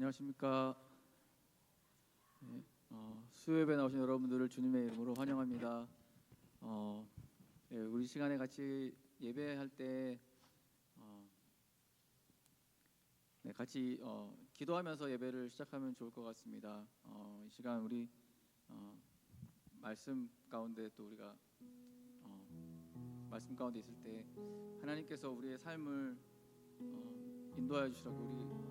안녕하십니까. 네, 수요예배 나오신 여러분들을 주님의 이름으로 환영합니다. 네, 우리 시간에 같이 예배할 때 네, 같이 기도하면서 예배를 시작하면 좋을 것 같습니다. 이 시간 우리 말씀 가운데 또 우리가 말씀 가운데 있을 때 하나님께서 우리의 삶을 인도하여 주시라고 우리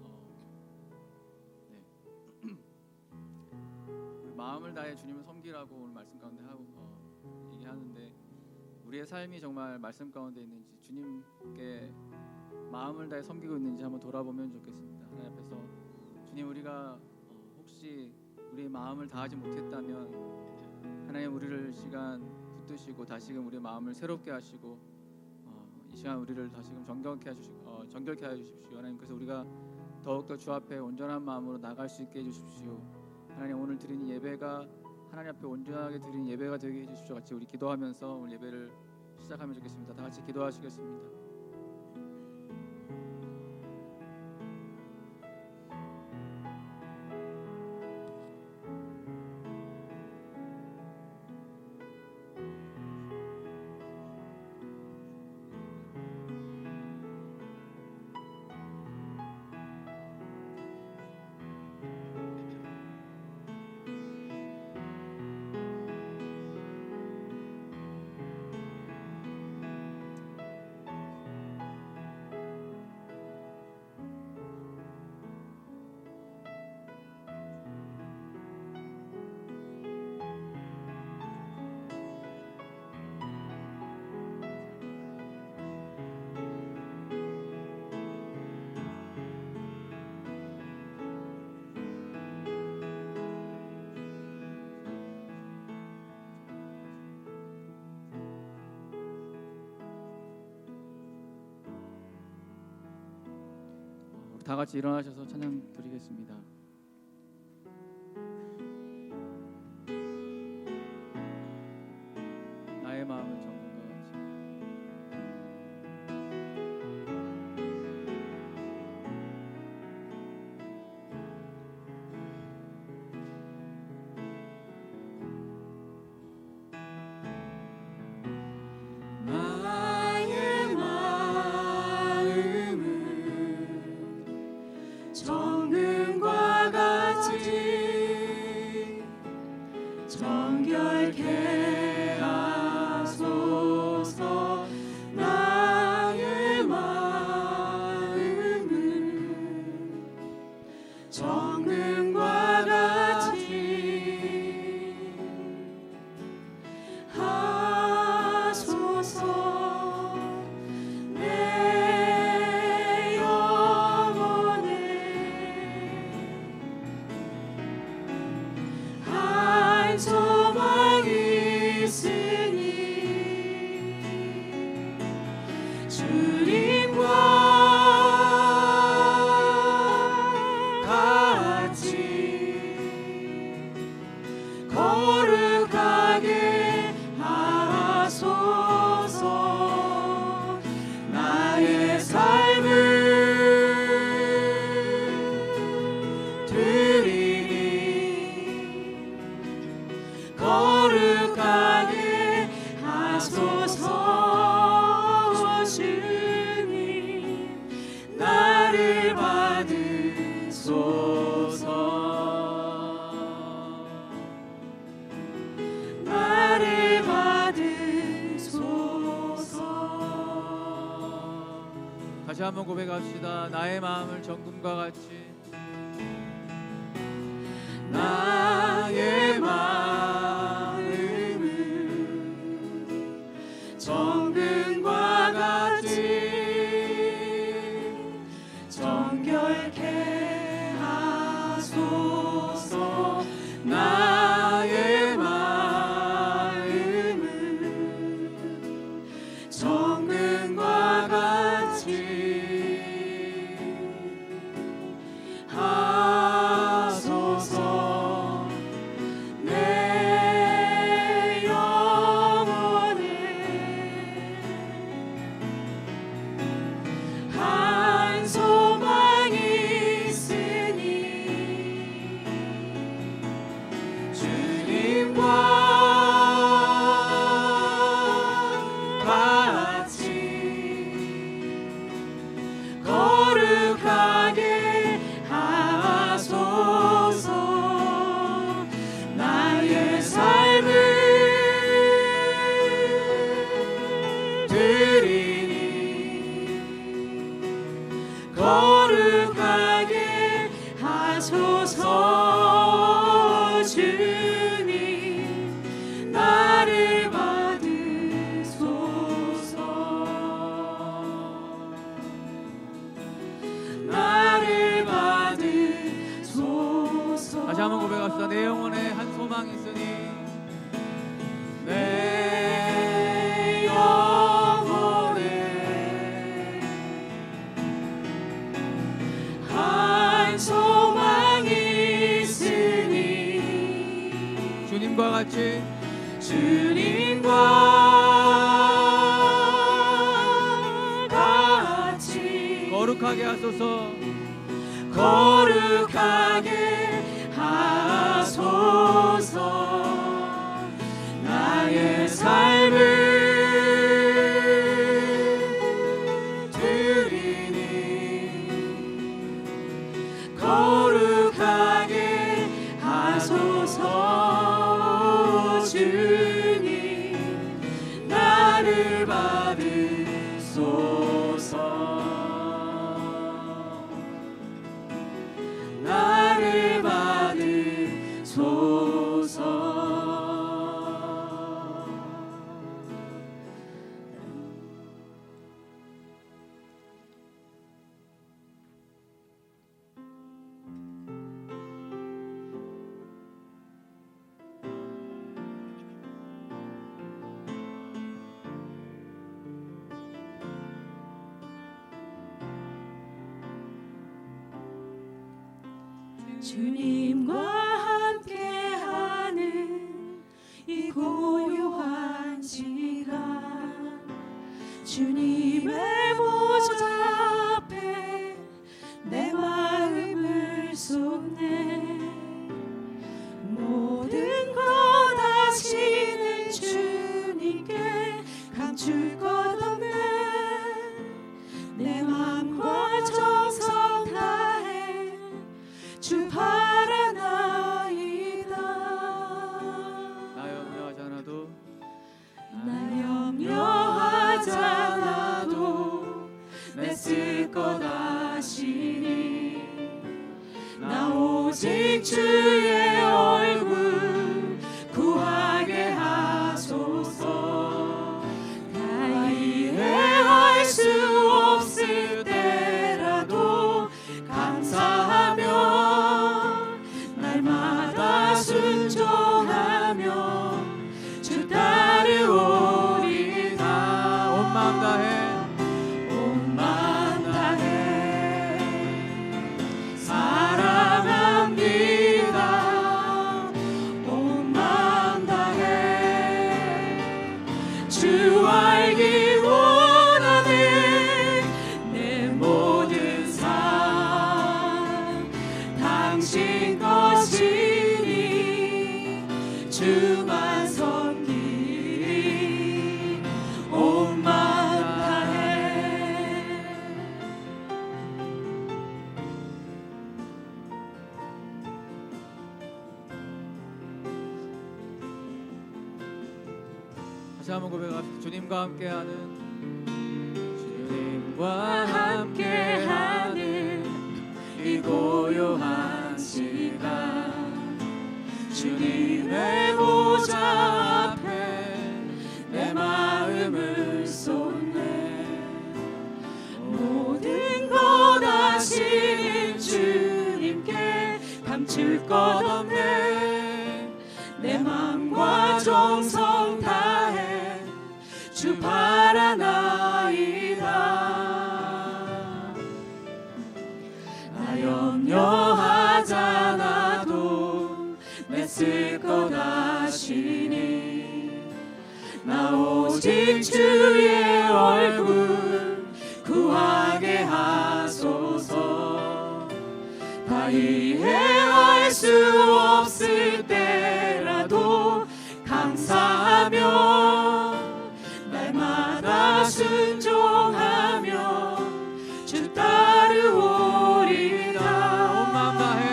마음을 다해 주님을 섬기라고 오늘 말씀 가운데 얘기하는데, 우리의 삶이 정말 말씀 가운데 있는지, 주님께 마음을 다해 섬기고 있는지 한번 돌아보면 좋겠습니다. 하나님 앞에서 주님, 우리가 혹시 우리의 마음을 다하지 못했다면 하나님 우리를 시간 붙드시고 다시금 우리의 마음을 새롭게 하시고 이 시간 우리를 다시금 정결케 하여 주십시오. 하나님, 그래서 우리가 더욱더 주 앞에 온전한 마음으로 나갈 수 있게 해주십시오. 하나님, 오늘 드리는 예배가 하나님 앞에 온전하게 드리는 예배가 되게 해주십시오. 같이 우리 기도하면서 오늘 예배를 시작하면 좋겠습니다. 다 같이 기도하시겠습니다. 다 같이 일어나셔서 찬양 드리겠습니다. 나의 마음을 정금과 같이. 나의 마음을 정금과 같이 정결케 하소서. 나의 마음을 정금과 같이 하소서. 내 영혼에 한 소망 있으니 주님과 같이 거룩하게 하소서. 나의 삶을 드리니 거룩하게 하소서. 주님, 나를 받으소서. 나를 받으소서. 다시 한번 고백합시다. 나의 마음을 정금과 같이. 나의 마음을 정금과 같이 정결케 하소서. 나의 마음을 정금과 같이 하소서. 하소서. 주님 나를 받으소서. 나를 받으소서. 다시 한번 고백합시다. 내 영혼에 한 소망이 있으니 내 영혼에 한 소망이 있으니 주님과 같이 주님과 같이 거룩하게 하소서. 거룩하게 하소서. 나의 삶을 드리니 거룩하게 하소서. 주님 나를 받으소서. 나를 받으소서. 주님과 함께하는 이 고요한 시간, 주님의 보좌 앞에 내 마음을 쏟네. 모든 것 아시는 주님께 감출 것 없는 내 맘과 정성 다해 주 바라나이다. 나 염려하지 않아도 나 염려하지 않아도 내 쓸 것 아시니 나 오직 주의 얼굴 구하게 하소서. 다 이해할 수 없을 때라도 감사하며 날마다 순종하며 주 따르오리다. 온 마음 다해 온 마음 다해 사랑합니다. 온 마음 다해 주 알기 원하는 내 모든 삶 당신 것이니 주만 섬기리. 온 마음 다해 다시 한번 고백합시다. 주님과 함께하는 주님과 함께하는 이 고요한 시간, 주님의 보좌 앞에 내 마음을 쏟네. 모든 것 아시는 주님께 감출 것 없네. 내 맘과 정성 다해 주 바라나이다. 나 염려하지 않아도 내 쓸 것 아시니 나 오직 주의 얼굴 구하게 하소서. 다 이해할 수 없을 때라도 감사하며 날마다 순종하며 주 따르오리다. 온 마음 다해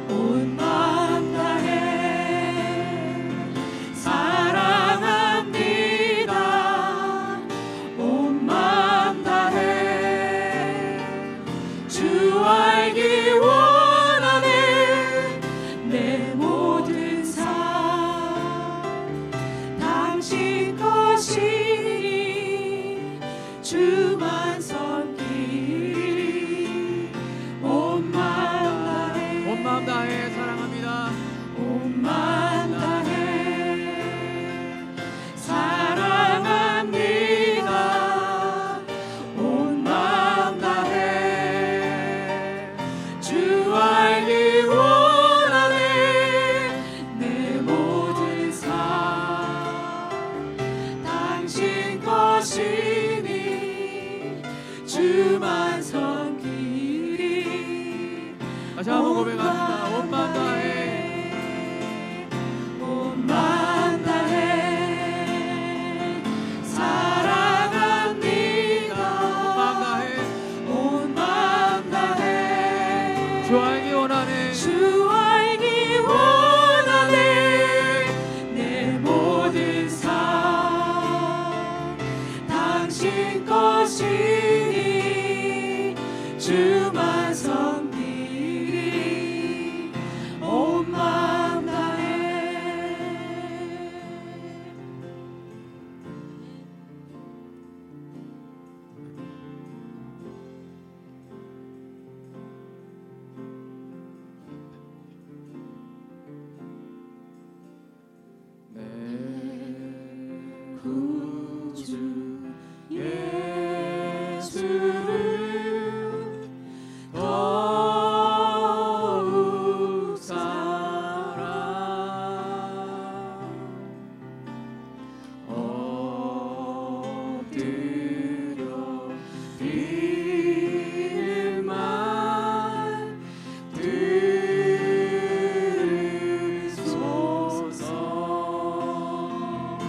온 마음 다해 사랑합니다. 온 마음 다해 주 알기 원하는 주 알기 원하네 내 모든 삶 당신 것이니 주만 섬기리 다시 한번 고백합니다. 온 마음 다해 온 마음 다해 사랑합니다 온 마음 다해 주 알기 원하네 주 알기 원하네 내 모든 삶 당신 것이니 주만 섬기리 온 마음 다해 내 구주 예수를 더욱 사랑 엎드려 비는 말 들으소서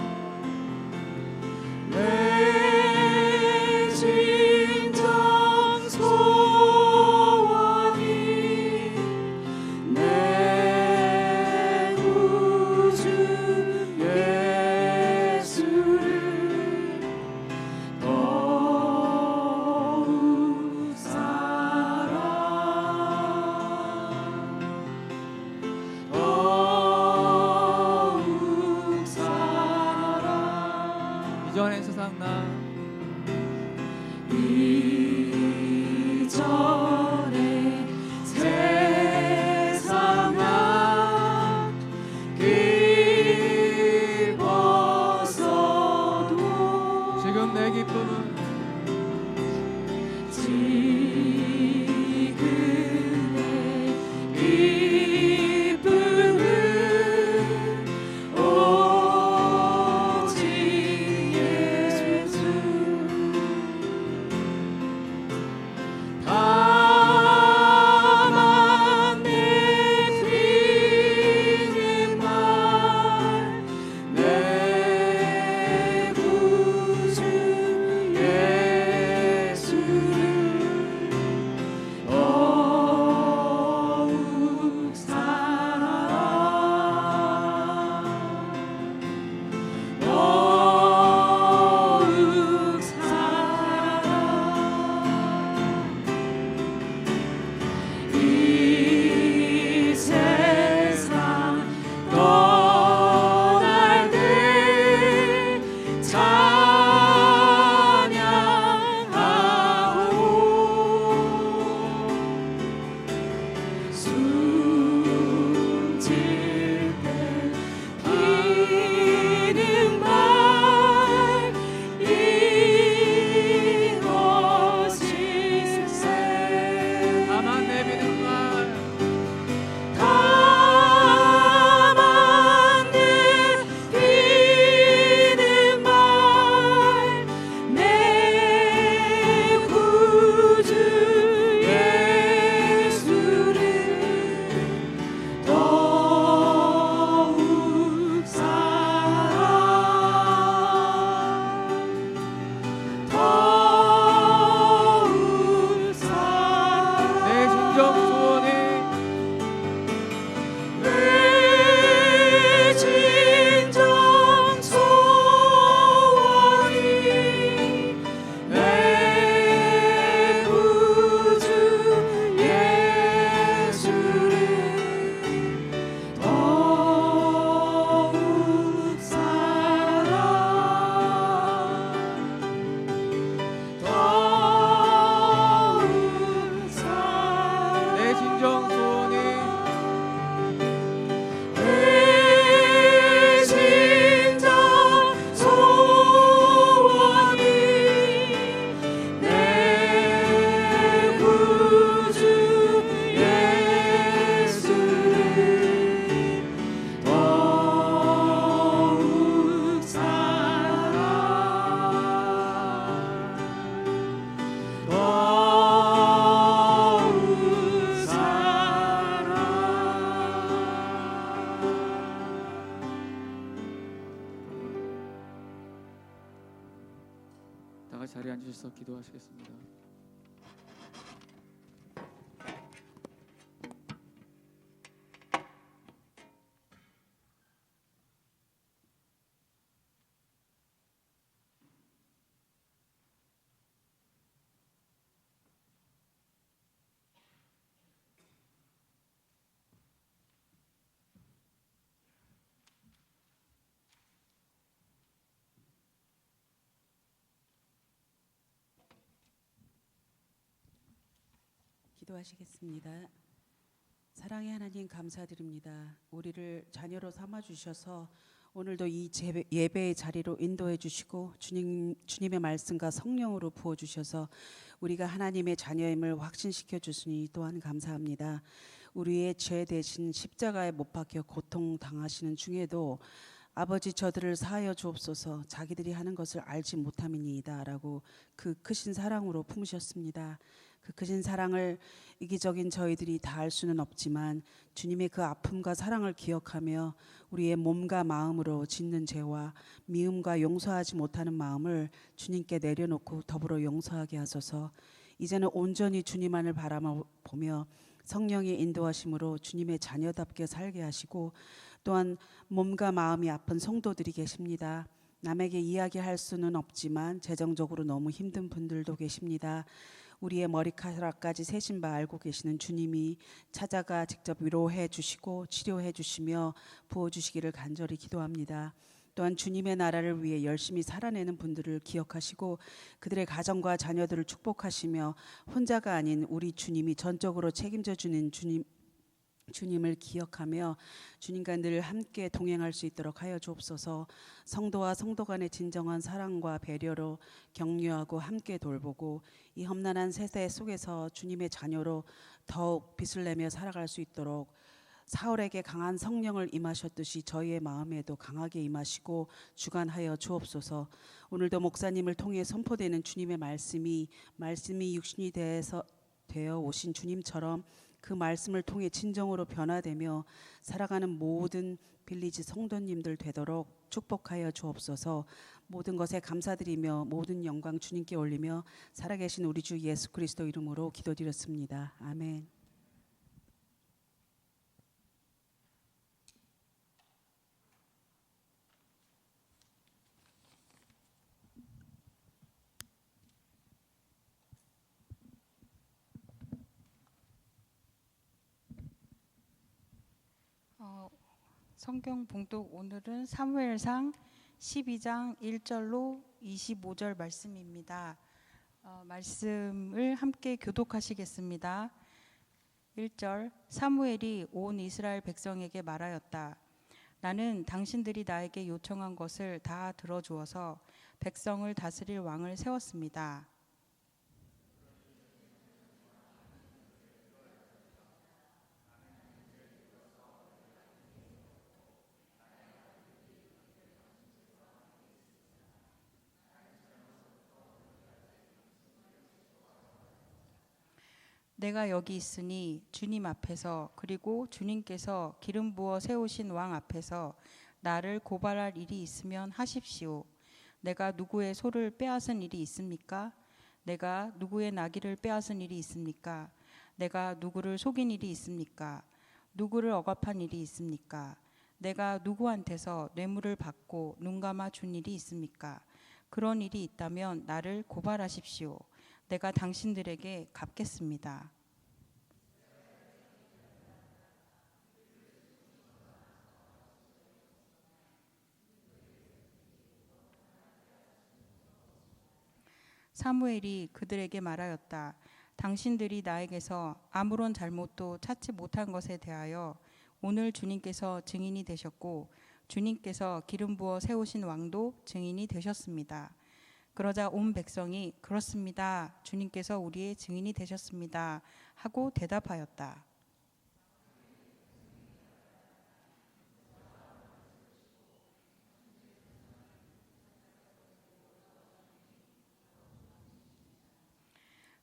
내 진정 소원이 내 구주 예수를 더욱 사랑 더욱 사랑 이전의 세상 나 이전의 세상 나 길 벗어도 지금 내 기쁨은 지금 내 기쁨은 오직 예수 다만 내 드리는 말 내 구주 예수를 더욱 사랑 자리에 앉으셔서 기도하시겠습니다. 기도하시겠습니다. 사랑의 하나님 감사드립니다. 우리를 자녀로 삼아 주셔서 오늘도 이 예배의 자리로 인도해 주시고 주님의 말씀과 성령으로 부어 주셔서 우리가 하나님의 자녀임을 확신시켜 주시니 또한 감사합니다. 우리의 죄 대신 십자가에 못 박혀 고통 당하시는 중에도 아버지 저들을 사하여 주옵소서, 자기들이 하는 것을 알지 못함이니이다라고 그 크신 사랑으로 품으셨습니다. 그 크신 사랑을 이기적인 저희들이 다 알 수는 없지만 주님의 그 아픔과 사랑을 기억하며 우리의 몸과 마음으로 짓는 죄와 미움과 용서하지 못하는 마음을 주님께 내려놓고 더불어 용서하게 하소서. 이제는 온전히 주님만을 바라보며 성령의 인도하심으로 주님의 자녀답게 살게 하시고, 또한 몸과 마음이 아픈 성도들이 계십니다. 남에게 이야기할 수는 없지만 재정적으로 너무 힘든 분들도 계십니다. 우리의 머리카락까지 세신 바 알고 계시는 주님이 찾아가 직접 위로해 주시고 치료해 주시며 부어주시기를 간절히 기도합니다. 또한 주님의 나라를 위해 열심히 살아내는 분들을 기억하시고 그들의 가정과 자녀들을 축복하시며 혼자가 아닌 우리 주님이 전적으로 책임져 주는 주님을 기억하며 주님과 늘 함께 동행할 수 있도록 하여 주옵소서. 성도와 성도 간의 진정한 사랑과 배려로 격려하고 함께 돌보고 이 험난한 세대 속에서 주님의 자녀로 더욱 빛을 내며 살아갈 수 있도록 사울에게 강한 성령을 임하셨듯이 저희의 마음에도 강하게 임하시고 주관하여 주옵소서. 오늘도 목사님을 통해 선포되는 주님의 말씀이 육신이 되어 오신 주님처럼 그 말씀을 통해 진정으로 변화되며 살아가는 모든 빌리지 성도님들 되도록 축복하여 주옵소서. 모든 것에 감사드리며 모든 영광 주님께 올리며 살아계신 우리 주 예수 그리스도 이름으로 기도드렸습니다. 아멘. 성경 봉독 오늘은 사무엘상 12장 1절로 25절 말씀입니다. 말씀을 함께 교독하시겠습니다. 1절. 사무엘이 온 이스라엘 백성에게 말하였다. 나는 당신들이 나에게 요청한 것을 다 들어주어서 백성을 다스릴 왕을 세웠습니다. 내가 여기 있으니 주님 앞에서 그리고 주님께서 기름 부어 세우신 왕 앞에서 나를 고발할 일이 있으면 하십시오. 내가 누구의 소를 빼앗은 일이 있습니까? 내가 누구의 나귀를 빼앗은 일이 있습니까? 내가 누구를 속인 일이 있습니까? 누구를 억압한 일이 있습니까? 내가 누구한테서 뇌물을 받고 눈 감아 준 일이 있습니까? 그런 일이 있다면 나를 고발하십시오. 내가 당신들에게 갚겠습니다. 사무엘이 그들에게 말하였다. 당신들이 나에게서 아무런 잘못도 찾지 못한 것에 대하여 오늘 주님께서 증인이 되셨고 주님께서 기름 부어 세우신 왕도 증인이 되셨습니다. 그러자 온 백성이 그렇습니다. 주님께서 우리의 증인이 되셨습니다. 하고 대답하였다.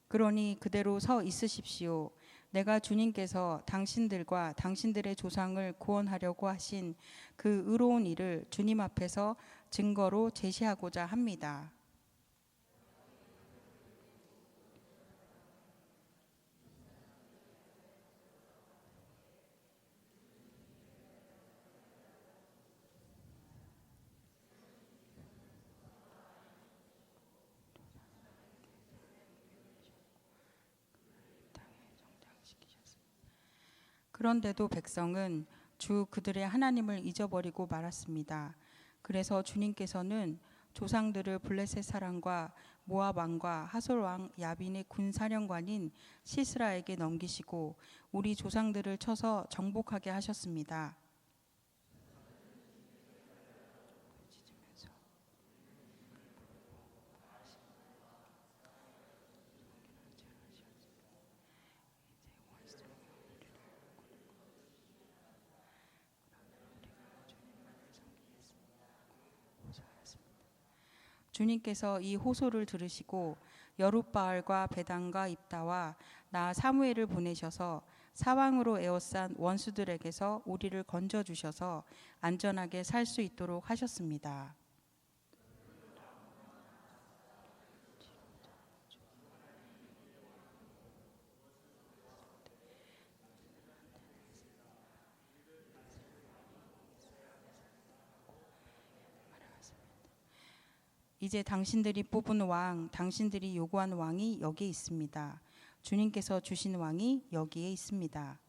그러니 그대로 서 있으십시오. 내가 주님께서 당신들과 당신들의 조상을 구원하려고 하신 그 의로운 일을 주님 앞에서 증거로 제시하고자 합니다. 그런데도 백성은 주 그들의 하나님을 잊어버리고 말았습니다. 그래서 주님께서는 조상들을 블레셋 사람과 모압 왕과 하솔 왕 야빈의 군사령관인 시스라에게 넘기시고 우리 조상들을 쳐서 정복하게 하셨습니다. 주님께서 이 호소를 들으시고 여룻바알과 베단과 입다와 나 사무엘을 보내셔서 사왕으로 에워싼 원수들에게서 우리를 건져 주셔서 안전하게 살 수 있도록 하셨습니다. 이제 당신들이 뽑은 왕, 당신들이 요구한 왕이 여기 있습니다. 주님께서 주신 왕이 여기에 있습니다.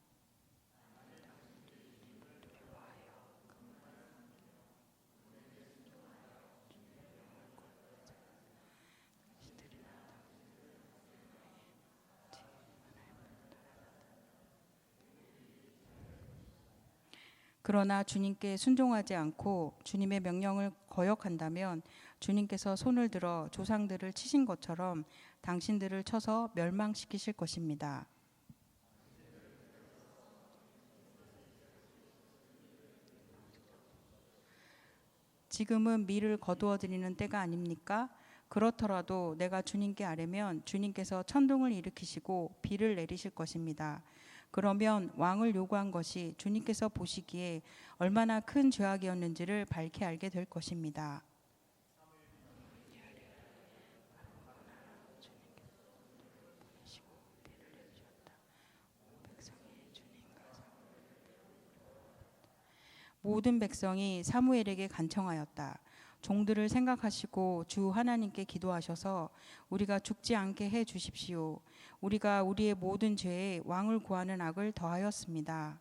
그러나 주님께 순종하지 않고 주님의 명령을 거역한다면 주님께서 손을 들어 조상들을 치신 것처럼 당신들을 쳐서 멸망시키실 것입니다. 지금은 밀을 거두어 드리는 때가 아닙니까? 그렇더라도 내가 주님께 아뢰면 주님께서 천둥을 일으키시고 비를 내리실 것입니다. 그러면 왕을 요구한 것이 주님께서 보시기에 얼마나 큰 죄악이었는지를 밝히 알게 될 것입니다. 모든 백성이 사무엘에게 간청하였다. 종들을 생각하시고 주 하나님께 기도하셔서 우리가 죽지 않게 해 주십시오. 우리가 우리의 모든 죄에 왕을 구하는 악을 더하였습니다.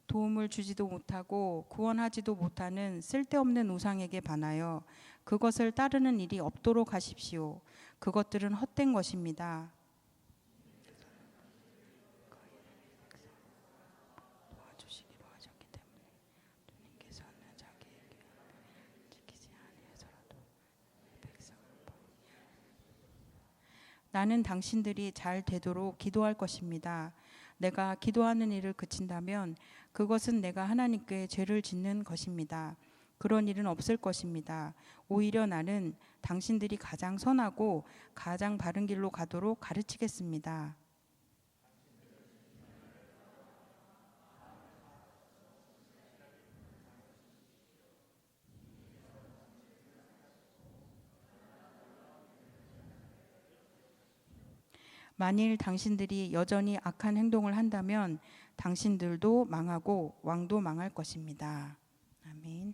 도움을 주지도 못하고 구원하지도 못하는 쓸데없는 우상에게 반하여 그것을 따르는 일이 없도록 하십시오. 그것들은 헛된 것입니다. 도와주시기로 하셨기 때문에 주님께서는 자기의 계획을 지키지 아니하더라도 백성을 나는 당신들이 잘 되도록 기도할 것입니다. 내가 기도하는 일을 그친다면 그것은 내가 하나님께 죄를 짓는 것입니다. 그런 일은 없을 것입니다. 오히려 나는 당신들이 가장 선하고 가장 바른 길로 가도록 가르치겠습니다. 만일 당신들이 여전히 악한 행동을 한다면 당신들도 망하고 왕도 망할 것입니다. 아멘.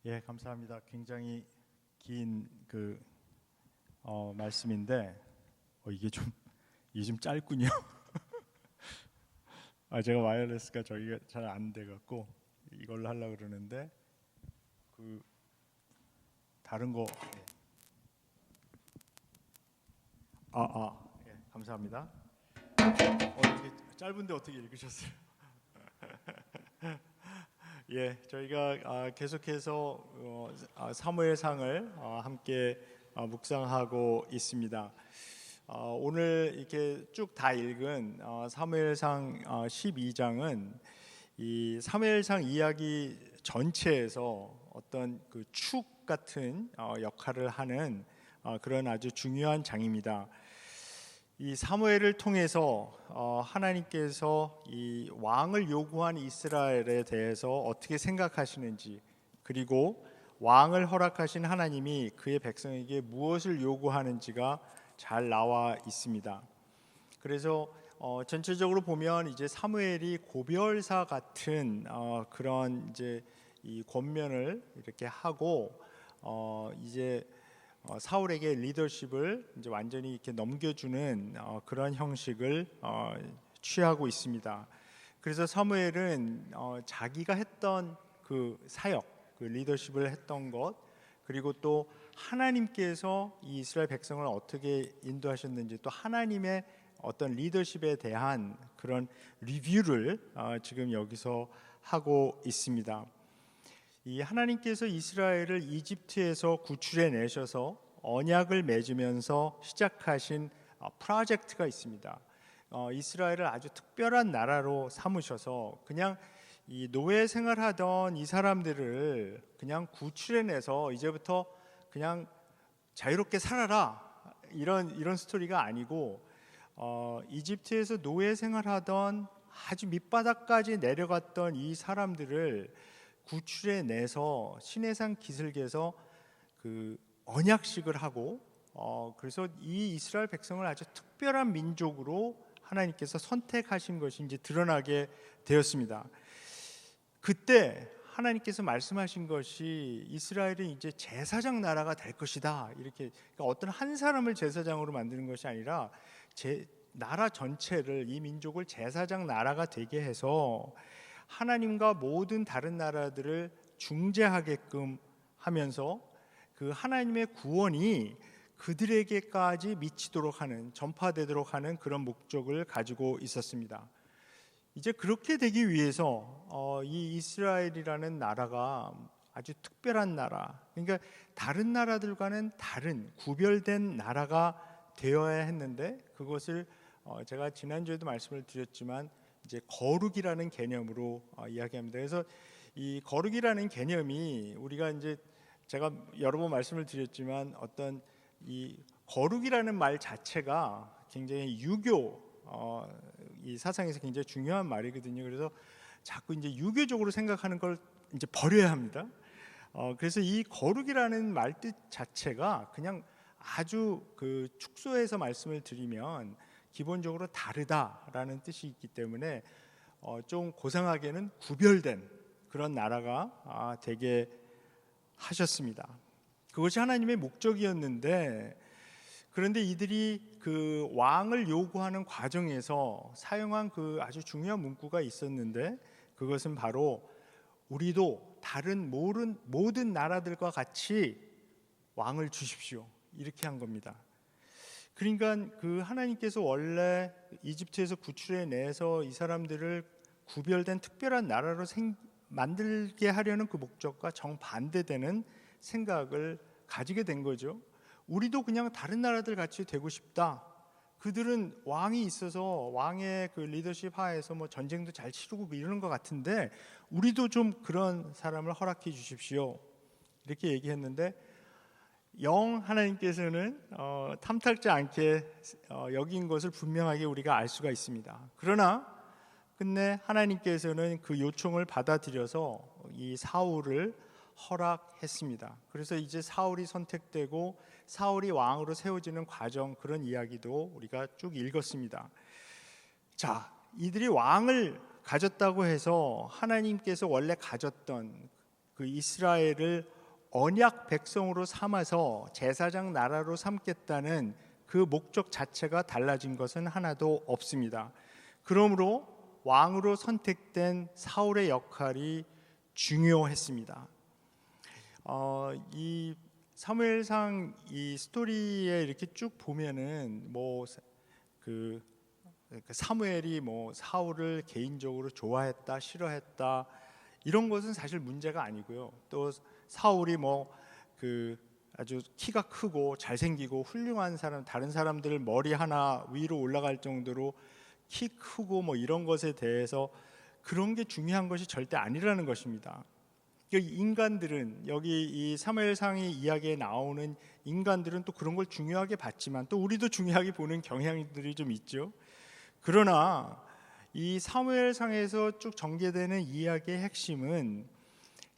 예, 감사합니다. 굉장히 긴 말씀인데 이게 좀 짧군요. 제가 와이어리스가 저기가 잘 안 돼갖고 이걸로 하려고 그러는데 다른 거 예, 감사합니다. 이게 짧은데 어떻게 읽으셨어요? 예, 저희가 계속해서 사무엘상을 함께 묵상하고 있습니다. 오늘 이렇게 쭉 다 읽은 사무엘상 12장은 이 사무엘상 이야기 전체에서 어떤 그 축 같은 역할을 하는 그런 아주 중요한 장입니다. 이 사무엘을 통해서 하나님께서 이 왕을 요구한 이스라엘에 대해서 어떻게 생각하시는지 그리고 왕을 허락하신 하나님이 그의 백성에게 무엇을 요구하는지가 잘 나와 있습니다. 그래서 전체적으로 보면 이제 사무엘이 고별사 같은 그런 이제 이 권면을 이렇게 하고 이제 사울에게 리더십을 이제 완전히 이렇게 넘겨주는 그런 형식을 취하고 있습니다. 그래서 사무엘은 자기가 했던 그 사역, 그 리더십을 했던 것, 그리고 또 하나님께서 이 이스라엘 백성을 어떻게 인도하셨는지, 또 하나님의 어떤 리더십에 대한 그런 리뷰를 지금 여기서 하고 있습니다. 이 하나님께서 이스라엘을 이집트에서 구출해 내셔서 언약을 맺으면서 시작하신 프로젝트가 있습니다. 이스라엘을 아주 특별한 나라로 삼으셔서 그냥 이 노예 생활하던 이 사람들을 그냥 구출해내서 이제부터 그냥 자유롭게 살아라 이런 스토리가 아니고 이집트에서 노예 생활하던 아주 밑바닥까지 내려갔던 이 사람들을 구출해내서 시내산 기슭에서 그 언약식을 하고 그래서 이 이스라엘 백성을 아주 특별한 민족으로 하나님께서 선택하신 것이 이제 드러나게 되었습니다. 그때 하나님께서 말씀하신 것이 이스라엘은 이제 제사장 나라가 될 것이다. 이렇게 그러니까 어떤 한 사람을 제사장으로 만드는 것이 아니라 나라 전체를 이 민족을 제사장 나라가 되게 해서 하나님과 모든 다른 나라들을 중재하게끔 하면서 그 하나님의 구원이 그들에게까지 미치도록 하는 전파되도록 하는 그런 목적을 가지고 있었습니다. 이제 그렇게 되기 위해서 이 이스라엘이라는 나라가 아주 특별한 나라, 그러니까 다른 나라들과는 다른 구별된 나라가 되어야 했는데 그것을 제가 지난주에도 말씀을 드렸지만 이제 거룩이라는 개념으로 이야기합니다. 그래서 이 거룩이라는 개념이 우리가 이제 제가 여러 번 말씀을 드렸지만 어떤 이 거룩이라는 말 자체가 굉장히 유교 이 사상에서 굉장히 중요한 말이거든요. 그래서 자꾸 이제 유교적으로 생각하는 걸 이제 버려야 합니다. 그래서 이 거룩이라는 말 뜻 자체가 그냥 아주 그 축소해서 말씀을 드리면 기본적으로 다르다라는 뜻이 있기 때문에 좀 고상하게는 구별된 그런 나라가 되게 하셨습니다. 그것이 하나님의 목적이었는데 그런데 이들이 그 왕을 요구하는 과정에서 사용한 그 아주 중요한 문구가 있었는데 그것은 바로 우리도 다른 모든 나라들과 같이 왕을 주십시오. 이렇게 한 겁니다. 그러니까 그 하나님께서 원래 이집트에서 구출해 내서 이 사람들을 구별된 특별한 나라로 만들게 하려는 그 목적과 정반대되는 생각을 가지게 된 거죠. 우리도 그냥 다른 나라들 같이 되고 싶다. 그들은 왕이 있어서 왕의 그 리더십 하에서 뭐 전쟁도 잘 치르고 뭐 이러는 것 같은데 우리도 좀 그런 사람을 허락해 주십시오. 이렇게 얘기했는데 하나님께서는 탐탁지 않게 여긴 것을 분명하게 우리가 알 수가 있습니다. 그러나 끝내 하나님께서는 그 요청을 받아들여서 이 사울을 허락했습니다. 그래서 이제 사울이 선택되고 사울이 왕으로 세워지는 과정, 그런 이야기도 우리가 쭉 읽었습니다. 자, 이들이 왕을 가졌다고 해서 하나님께서 원래 가졌던 그 이스라엘을 언약 백성으로 삼아서 제사장 나라로 삼겠다는 그 목적 자체가 달라진 것은 하나도 없습니다. 그러므로 왕으로 선택된 사울의 역할이 중요했습니다. 이 사무엘상 이 스토리에 이렇게 쭉 보면은 그 사무엘이 사울을 개인적으로 좋아했다, 싫어했다 이런 것은 사실 문제가 아니고요. 또 사울이 아주 키가 크고 잘생기고 훌륭한 사람, 다른 사람들 머리 하나 위로 올라갈 정도로 키 크고 이런 것에 대해서 그런 게 중요한 것이 절대 아니라는 것입니다. 인간들은 여기 이 사무엘상의 이야기에 나오는 인간들은 또 그런 걸 중요하게 봤지만 또 우리도 중요하게 보는 경향들이 좀 있죠. 그러나 이 사무엘상에서 쭉 전개되는 이야기의 핵심은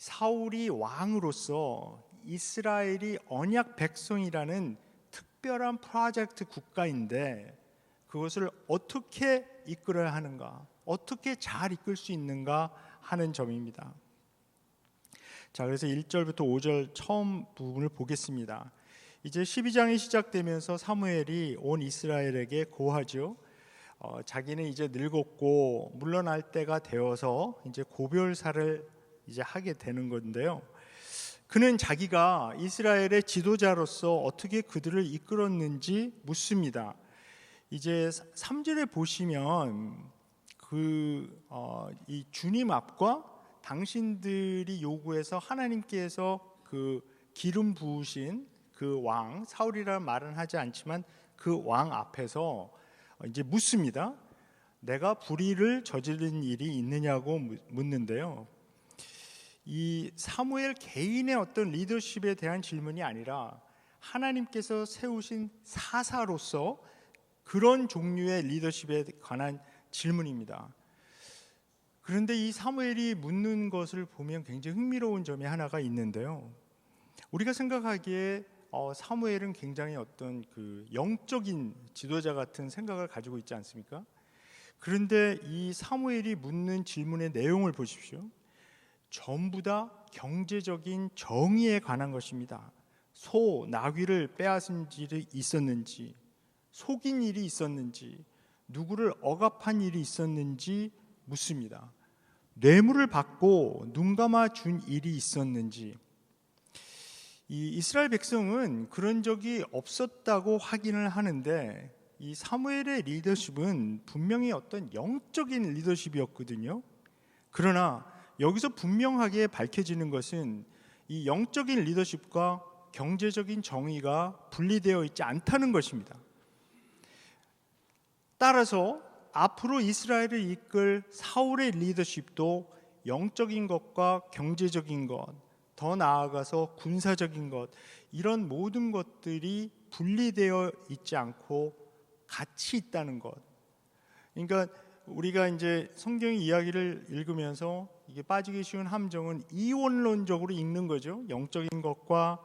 사울이 왕으로서 이스라엘이 언약 백성이라는 특별한 프로젝트 국가인데 그것을 어떻게 이끌어야 하는가, 어떻게 잘 이끌 수 있는가 하는 점입니다. 자, 그래서 1절부터 5절 처음 부분을 보겠습니다. 이제 12장이 시작되면서 사무엘이 온 이스라엘에게 고하죠. 자기는 이제 늙었고 물러날 때가 되어서 이제 고별사를 이제 하게 되는 건데요. 그는 자기가 이스라엘의 지도자로서 어떻게 그들을 이끌었는지 묻습니다. 이제 3절에 보시면 이 주님 앞과 당신들이 요구해서 하나님께서 그 기름 부으신 그 왕, 사울이라는 말은 하지 않지만 그 왕 앞에서 이제 묻습니다. 내가 불의를 저지른 일이 있느냐고 묻는데요. 이 사무엘 개인의 어떤 리더십에 대한 질문이 아니라 하나님께서 세우신 사사로서 그런 종류의 리더십에 관한 질문입니다. 그런데 이 사무엘이 묻는 것을 보면 굉장히 흥미로운 점이 하나가 있는데요. 우리가 생각하기에 사무엘은 굉장히 어떤 그 영적인 지도자 같은 생각을 가지고 있지 않습니까? 그런데 이 사무엘이 묻는 질문의 내용을 보십시오. 전부 다 경제적인 정의에 관한 것입니다. 소, 나귀를 빼앗은 일이 있었는지, 속인 일이 있었는지, 누구를 억압한 일이 있었는지 묻습니다. 뇌물을 받고 눈 감아 준 일이 있었는지. 이 이스라엘 백성은 그런 적이 없었다고 확인을 하는데 이 사무엘의 리더십은 분명히 어떤 영적인 리더십이었거든요. 그러나 여기서 분명하게 밝혀지는 것은 이 영적인 리더십과 경제적인 정의가 분리되어 있지 않다는 것입니다. 따라서 앞으로 이스라엘을 이끌 사울의 리더십도 영적인 것과 경제적인 것, 더 나아가서 군사적인 것, 이런 모든 것들이 분리되어 있지 않고 같이 있다는 것. 그러니까 우리가 이제 성경 이야기를 읽으면서 이게 빠지기 쉬운 함정은 이원론적으로 읽는 거죠. 영적인 것과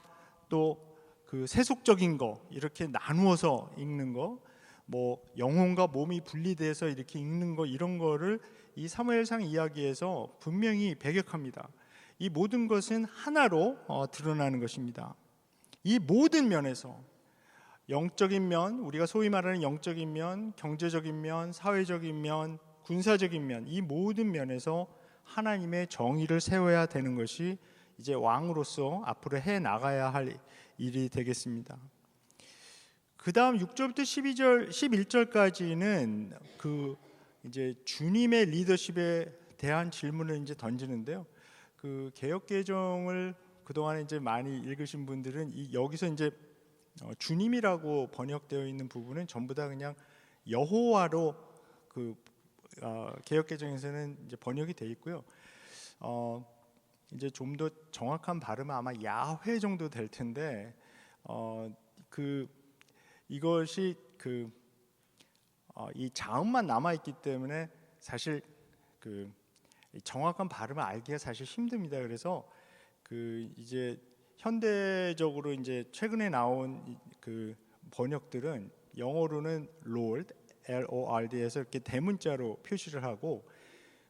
또 그 세속적인 것 이렇게 나누어서 읽는 거, 뭐 영혼과 몸이 분리돼서 이렇게 읽는 거, 이런 거를 이 사무엘상 이야기에서 분명히 배격합니다. 이 모든 것은 하나로 드러나는 것입니다. 이 모든 면에서 영적인 면, 우리가 소위 말하는 영적인 면, 경제적인 면, 사회적인 면, 군사적인 면, 이 모든 면에서 하나님의 정의를 세워야 되는 것이 이제 왕으로서 앞으로 해 나가야 할 일이 되겠습니다. 그 다음 6절부터 11절까지는 그 이제 주님의 리더십에 대한 질문을 이제 던지는데요. 그 개역개정을 그동안에 이제 많이 읽으신 분들은 여기서 이제 주님이라고 번역되어 있는 부분은 전부 다 그냥 여호와로 그 개역개정에서는 이제 번역이 돼 있고요. 이제 좀 더 정확한 발음은 아마 야훼 정도 될 텐데 이것이 이 자음만 남아 있기 때문에 사실 그 정확한 발음을 알기가 사실 힘듭니다. 그래서 이제 현대적으로 이제 최근에 나온 그 번역들은 영어로는 Lord, L-O-R-D에서 이렇게 대문자로 표시를 하고,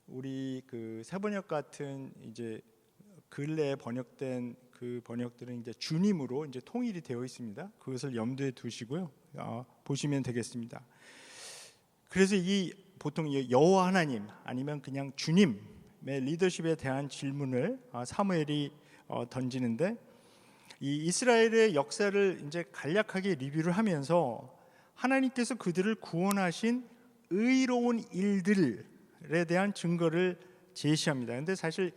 우리 그 새번역 같은 이제 근래에 번역된 그 번역들은 이제 주님으로 이제 통일이 되어 있습니다. 그것을 염두에 두시고요. 보시면 되겠습니다. 그래서 보통 여호와 하나님 아니면 그냥 주님의 리더십에 대한 질문을 사무엘이 던지는데, 이 이스라엘의 역사를 이제 간략하게 리뷰를 하면서 하나님께서 그들을 구원하신 의로운 일들에 대한 증거를 제시합니다. 근데 사실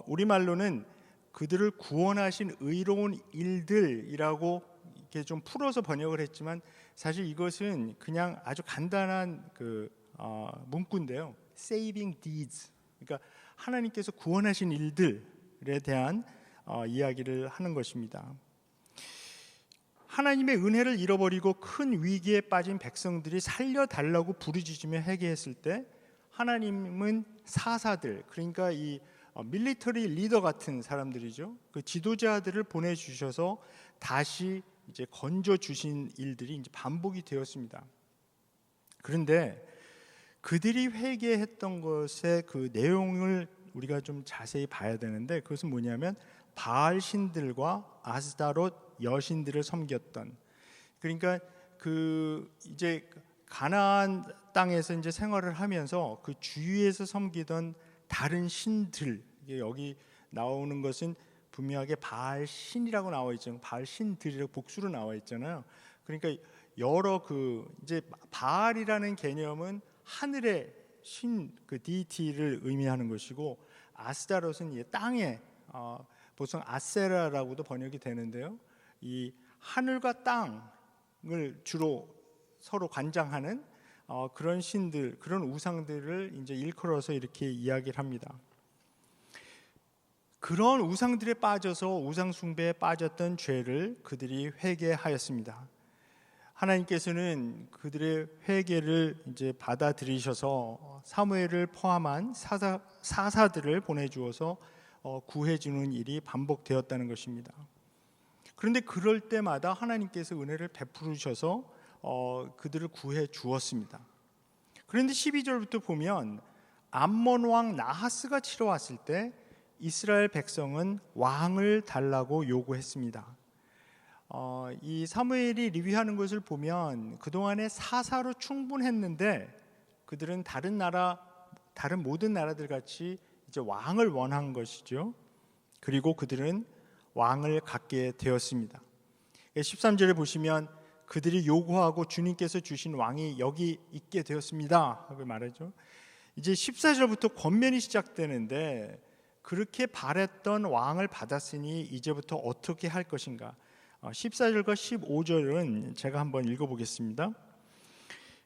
우리말로는 그들을 구원하신 의로운 일들이라고 이렇게 좀 풀어서 번역을 했지만 사실 이것은 그냥 아주 간단한 문구인데요. Saving deeds. 그러니까 하나님께서 구원하신 일들에 대한 이야기를 하는 것입니다. 하나님의 은혜를 잃어버리고 큰 위기에 빠진 백성들이 살려달라고 부르짖으며 회개했을 때 하나님은 사사들, 그러니까 이 밀리터리 리더 같은 사람들이죠. 그 지도자들을 보내주셔서 다시 이제 건져 주신 일들이 이제 반복이 되었습니다. 그런데 그들이 회개했던 것의 그 내용을 우리가 좀 자세히 봐야 되는데, 그것은 뭐냐면 바알 신들과 아스다롯 여신들을 섬겼던, 그러니까 그 이제 가나안 땅에서 이제 생활을 하면서 그 주위에서 섬기던 다른 신들, 이게 여기 나오는 것은 분명하게 바알 신이라고 나와 있잖아요. 바알 신들이라고 복수로 나와 있잖아요. 그러니까 여러 그 이제 바알이라는 개념은 하늘의 신, 그 디티를 의미하는 것이고, 아스타롯은 이 땅에 보통 아세라라고도 번역이 되는데요. 이 하늘과 땅을 주로 서로 관장하는 그런 신들, 그런 우상들을 이제 일컬어서 이렇게 이야기를 합니다. 그런 우상들에 빠져서 우상 숭배에 빠졌던 죄를 그들이 회개하였습니다. 하나님께서는 그들의 회개를 이제 받아들이셔서 사무엘을 포함한 사사들을 보내주어서 구해주는 일이 반복되었다는 것입니다. 그런데 그럴 때마다 하나님께서 은혜를 베푸셔서 그들을 구해 주었습니다. 그런데 12절부터 보면 암몬 왕 나하스가 치러 왔을 때 이스라엘 백성은 왕을 달라고 요구했습니다. 이 사무엘이 리뷰하는 것을 보면 그동안에 사사로 충분했는데 그들은 다른 모든 나라들 같이 이제 왕을 원한 것이죠. 그리고 그들은 왕을 갖게 되었습니다. 13절에 보시면 그들이 요구하고 주님께서 주신 왕이 여기 있게 되었습니다 하고 말하죠. 이제 14절부터 권면이 시작되는데, 그렇게 바랬던 왕을 받았으니 이제부터 어떻게 할 것인가. 14절과 15절은 제가 한번 읽어보겠습니다.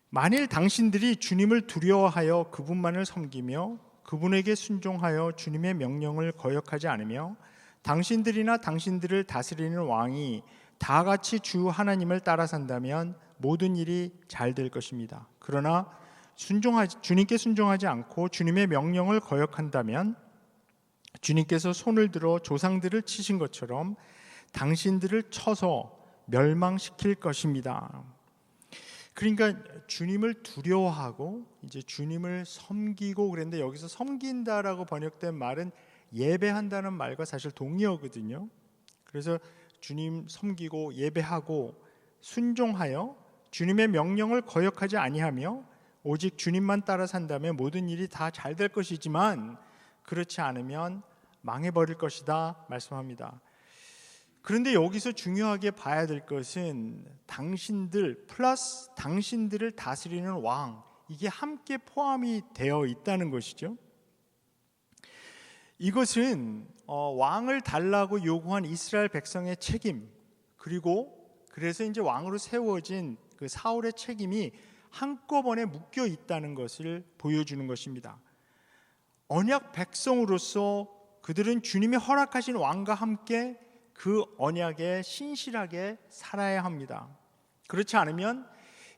만일 당신들이 주님을 두려워하여 그분만을 섬기며 그분에게 순종하여 주님의 명령을 거역하지 않으며 당신들이나 당신들을 다스리는 왕이 다 같이 주 하나님을 따라 산다면 모든 일이 잘 될 것입니다. 그러나 주님께 순종하지 않고 주님의 명령을 거역한다면 주님께서 손을 들어 조상들을 치신 것처럼 당신들을 쳐서 멸망시킬 것입니다. 그러니까 주님을 두려워하고 이제 주님을 섬기고 그랬는데, 여기서 섬긴다라고 번역된 말은 예배한다는 말과 사실 동의어거든요. 그래서 주님 섬기고 예배하고 순종하여 주님의 명령을 거역하지 아니하며 오직 주님만 따라 산다면 모든 일이 다 잘 될 것이지만 그렇지 않으면 망해버릴 것이다 말씀합니다. 그런데 여기서 중요하게 봐야 될 것은 당신들 플러스 당신들을 다스리는 왕, 이게 함께 포함이 되어 있다는 것이죠. 이것은 왕을 달라고 요구한 이스라엘 백성의 책임, 그리고 그래서 이제 왕으로 세워진 그 사울의 책임이 한꺼번에 묶여 있다는 것을 보여주는 것입니다. 언약 백성으로서 그들은 주님이 허락하신 왕과 함께 그 언약에 신실하게 살아야 합니다. 그렇지 않으면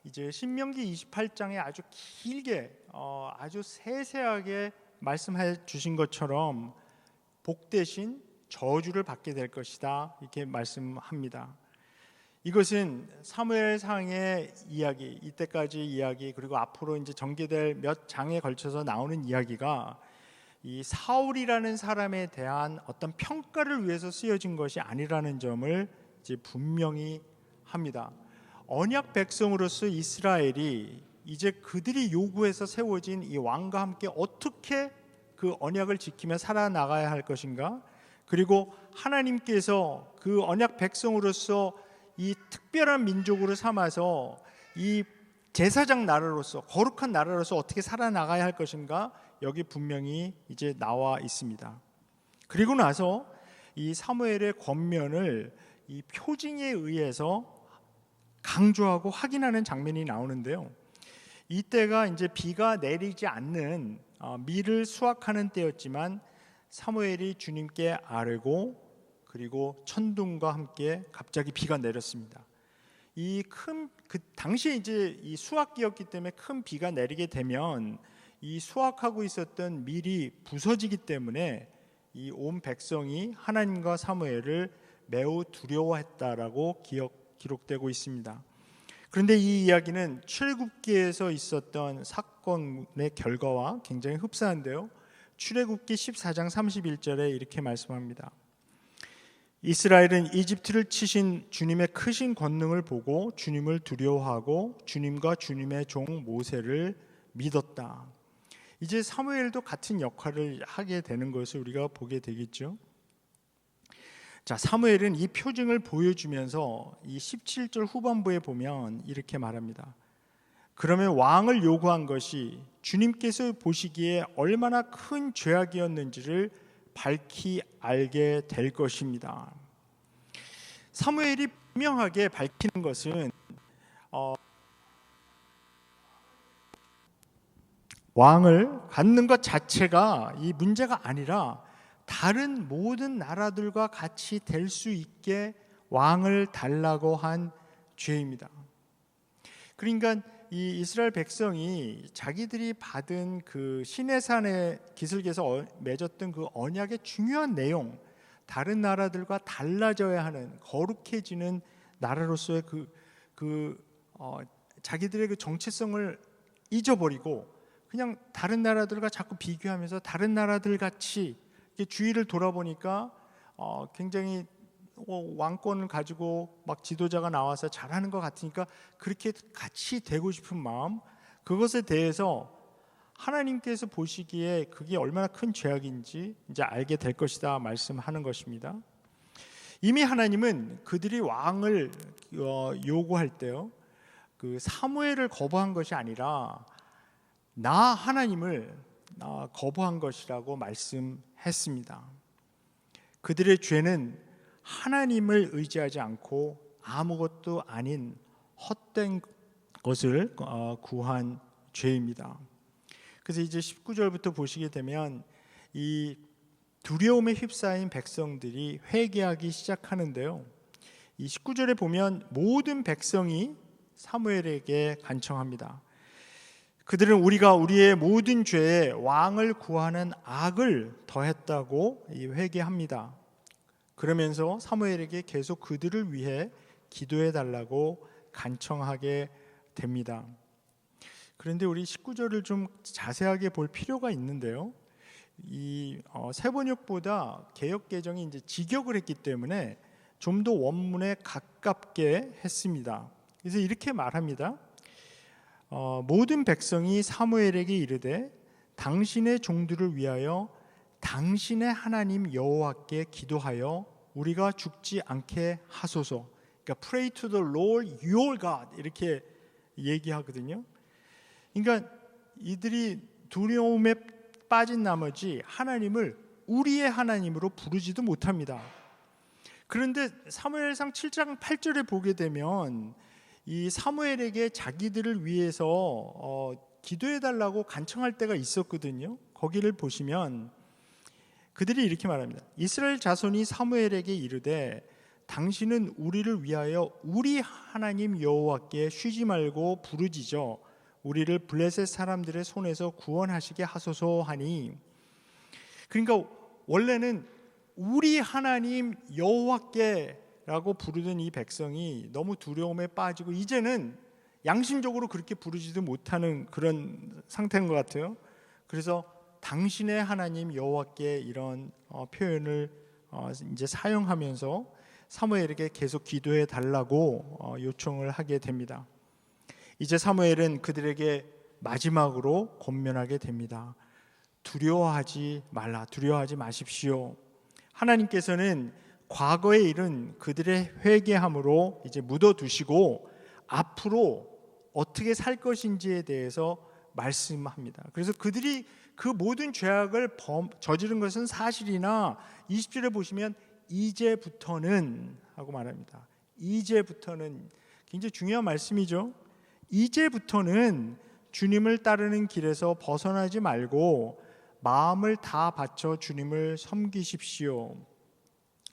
이제 신명기 28장에 아주 길게 아주 세세하게 말씀해 주신 것처럼 복 대신 저주를 받게 될 것이다 이렇게 말씀합니다. 이것은 사무엘상의 이야기, 이때까지 이야기, 그리고 앞으로 이제 전개될 몇 장에 걸쳐서 나오는 이야기가 이 사울이라는 사람에 대한 어떤 평가를 위해서 쓰여진 것이 아니라는 점을 이제 분명히 합니다. 언약 백성으로서 이스라엘이 이제 그들이 요구해서 세워진 이 왕과 함께 어떻게 그 언약을 지키며 살아나가야 할 것인가, 그리고 하나님께서 그 언약 백성으로서 이 특별한 민족으로 삼아서 이 제사장 나라로서 거룩한 나라로서 어떻게 살아나가야 할 것인가, 여기 분명히 이제 나와 있습니다. 그리고 나서 이 사무엘의 권면을 이 표징에 의해서 강조하고 확인하는 장면이 나오는데요. 이때가 이제 비가 내리지 않는 밀을 수확하는 때였지만 사무엘이 주님께 아뢰고 그리고 천둥과 함께 갑자기 비가 내렸습니다. 그 당시에 이제 이 수확기였기 때문에 큰 비가 내리게 되면 이 수확하고 있었던 밀이 부서지기 때문에 이 온 백성이 하나님과 사무엘을 매우 두려워했다라고 기록되고 있습니다. 그런데 이 이야기는 출애굽기에서 있었던 사건의 결과와 굉장히 흡사한데요. 출애굽기 14장 31절에 이렇게 말씀합니다. 이스라엘은 이집트를 치신 주님의 크신 권능을 보고 주님을 두려워하고 주님과 주님의 종 모세를 믿었다. 이제 사무엘도 같은 역할을 하게 되는 것을 우리가 보게 되겠죠. 자, 사무엘은 이 표징을 보여주면서 이 17절 후반부에 보면 이렇게 말합니다. 그러면 왕을 요구한 것이 주님께서 보시기에 얼마나 큰 죄악이었는지를 밝히 알게 될 것입니다. 사무엘이 분명하게 밝히는 것은 왕을 갖는 것 자체가 이 문제가 아니라 다른 모든 나라들과 같이 될 수 있게 왕을 달라고 한 죄입니다. 그러니까 이 이스라엘 백성이 자기들이 받은 그 시내산의 기슭에서 맺었던 그 언약의 중요한 내용, 다른 나라들과 달라져야 하는 거룩해지는 나라로서의 자기들의 그 정체성을 잊어버리고 그냥 다른 나라들과 자꾸 비교하면서 다른 나라들 같이 주위를 돌아보니까 굉장히 왕권을 가지고 막 지도자가 나와서 잘하는 것 같으니까 그렇게 같이 되고 싶은 마음, 그것에 대해서 하나님께서 보시기에 그게 얼마나 큰 죄악인지 이제 알게 될 것이다 말씀하는 것입니다. 이미 하나님은 그들이 왕을 요구할 때요, 그 사무엘을 거부한 것이 아니라 나 하나님을 거부한 것이라고 말씀했습니다. 그들의 죄는 하나님을 의지하지 않고 아무것도 아닌 헛된 것을 구한 죄입니다. 그래서 이제 19절부터 보시게 되면 이 두려움에 휩싸인 백성들이 회개하기 시작하는데요. 이 19절에 보면 모든 백성이 사무엘에게 간청합니다. 그들은 우리가 우리의 모든 죄에 왕을 구하는 악을 더했다고 회개합니다. 그러면서 사무엘에게 계속 그들을 위해 기도해 달라고 간청하게 됩니다. 그런데 우리 19절을 좀 자세하게 볼 필요가 있는데요. 이 세번역보다 개역 개정이 이제 직역을 했기 때문에 좀 더 원문에 가깝게 했습니다. 그래서 이렇게 말합니다. 모든 백성이 사무엘에게 이르되 당신의 종들을 위하여 당신의 하나님 여호와께 기도하여 우리가 죽지 않게 하소서. 그러니까 pray to the Lord your God 이렇게 얘기하거든요. 그러니까 이들이 두려움에 빠진 나머지 하나님을 우리의 하나님으로 부르지도 못합니다. 그런데 사무엘상 7장 8절에 보게 되면 이 사무엘에게 자기들을 위해서 기도해 달라고 간청할 때가 있었거든요. 거기를 보시면 그들이 이렇게 말합니다. 이스라엘 자손이 사무엘에게 이르되 당신은 우리를 위하여 우리 하나님 여호와께 쉬지 말고 부르짖어 우리를 블레셋 사람들의 손에서 구원하시게 하소서 하니, 그러니까 원래는 우리 하나님 여호와께라고 부르던 이 백성이 너무 두려움에 빠지고 이제는 양심적으로 그렇게 부르지도 못하는 그런 상태인 것 같아요. 그래서 당신의 하나님 여호와께 이런 표현을 이제 사용하면서 사무엘에게 계속 기도해 달라고 요청을 하게 됩니다. 이제 사무엘은 그들에게 마지막으로 권면하게 됩니다. 두려워하지 말라, 두려워하지 마십시오. 하나님께서는 과거의 일은 그들의 회개함으로 이제 묻어두시고 앞으로 어떻게 살 것인지에 대해서 말씀합니다. 그래서 그들이 그 모든 죄악을 저지른 것은 사실이나 20절에 보시면 이제부터는 하고 말합니다. 이제부터는 굉장히 중요한 말씀이죠. 이제부터는 주님을 따르는 길에서 벗어나지 말고 마음을 다 바쳐 주님을 섬기십시오.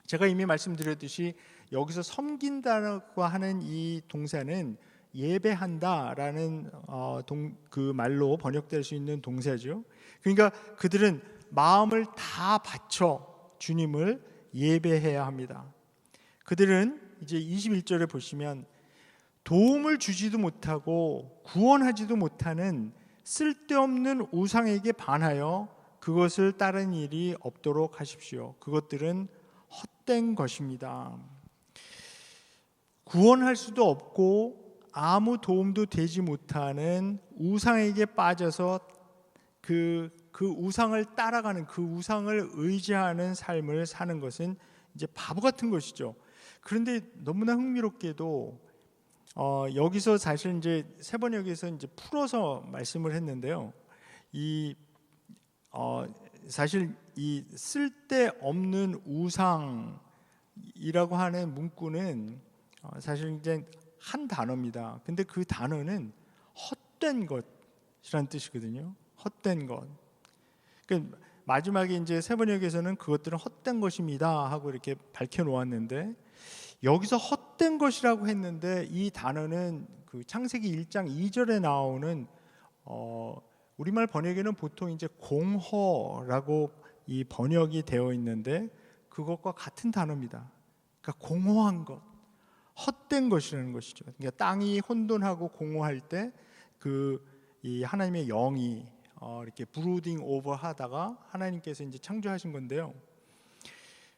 제가 이미 말씀드렸듯이 여기서 섬긴다고 하는 이 동사는 예배한다라는 그 말로 번역될 수 있는 동사죠. 그러니까 그들은 마음을 다 바쳐 주님을 예배해야 합니다. 그들은 이제 21절에 보시면 도움을 주지도 못하고 구원하지도 못하는 쓸데없는 우상에게 반하여 그것을 따르는 일이 없도록 하십시오. 그것들은 헛된 것입니다. 구원할 수도 없고 아무 도움도 되지 못하는 우상에게 빠져서 그 우상을 따라가는, 그 우상을 의지하는 삶을 사는 것은 이제 바보 같은 것이죠. 그런데 너무나 흥미롭게도 여기서 사실 이제 세번역에서 이제 풀어서 말씀을 했는데요. 사실 이 쓸데없는 우상이라고 하는 문구는 사실 이제 한 단어입니다. 근데 그 단어는 헛된 것이라는 뜻이거든요. 헛된 것. 그러니까 마지막에 이제 세번역에서는 그것들은 헛된 것입니다 하고 이렇게 밝혀 놓았는데, 여기서 헛된 것이라고 했는데 이 단어는 그 창세기 1장 2절에 나오는 우리말 번역에는 보통 이제 공허라고 이 번역이 되어 있는데 그것과 같은 단어입니다. 그러니까 공허한 것, 헛된 것이라는 것이죠. 그러니까 땅이 혼돈하고 공허할 때 이 하나님의 영이 이렇게 브루딩 오버 하다가 하나님께서 이제 창조하신 건데요.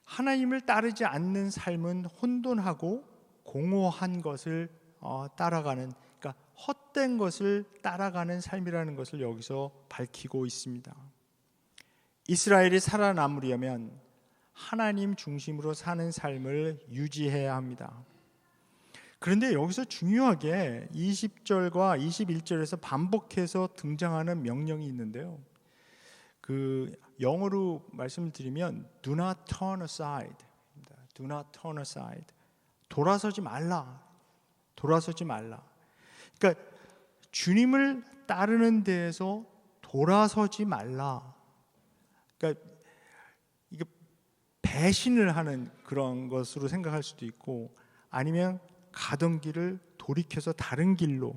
하나님을 따르지 않는 삶은 혼돈하고 공허한 것을 따라가는, 그러니까 헛된 것을 따라가는 삶이라는 것을 여기서 밝히고 있습니다. 이스라엘이 살아남으려면 하나님 중심으로 사는 삶을 유지해야 합니다. 그런데 여기서 중요하게 20절과 21절에서 반복해서 등장하는 명령이 있는데요. 그 영어로 말씀을 드리면 do not turn aside. do not turn aside. 돌아서지 말라. 돌아서지 말라. 그러니까 주님을 따르는 데에서 돌아서지 말라. 그러니까 이게 배신을 하는 그런 것으로 생각할 수도 있고, 아니면 가던 길을 돌이켜서 다른 길로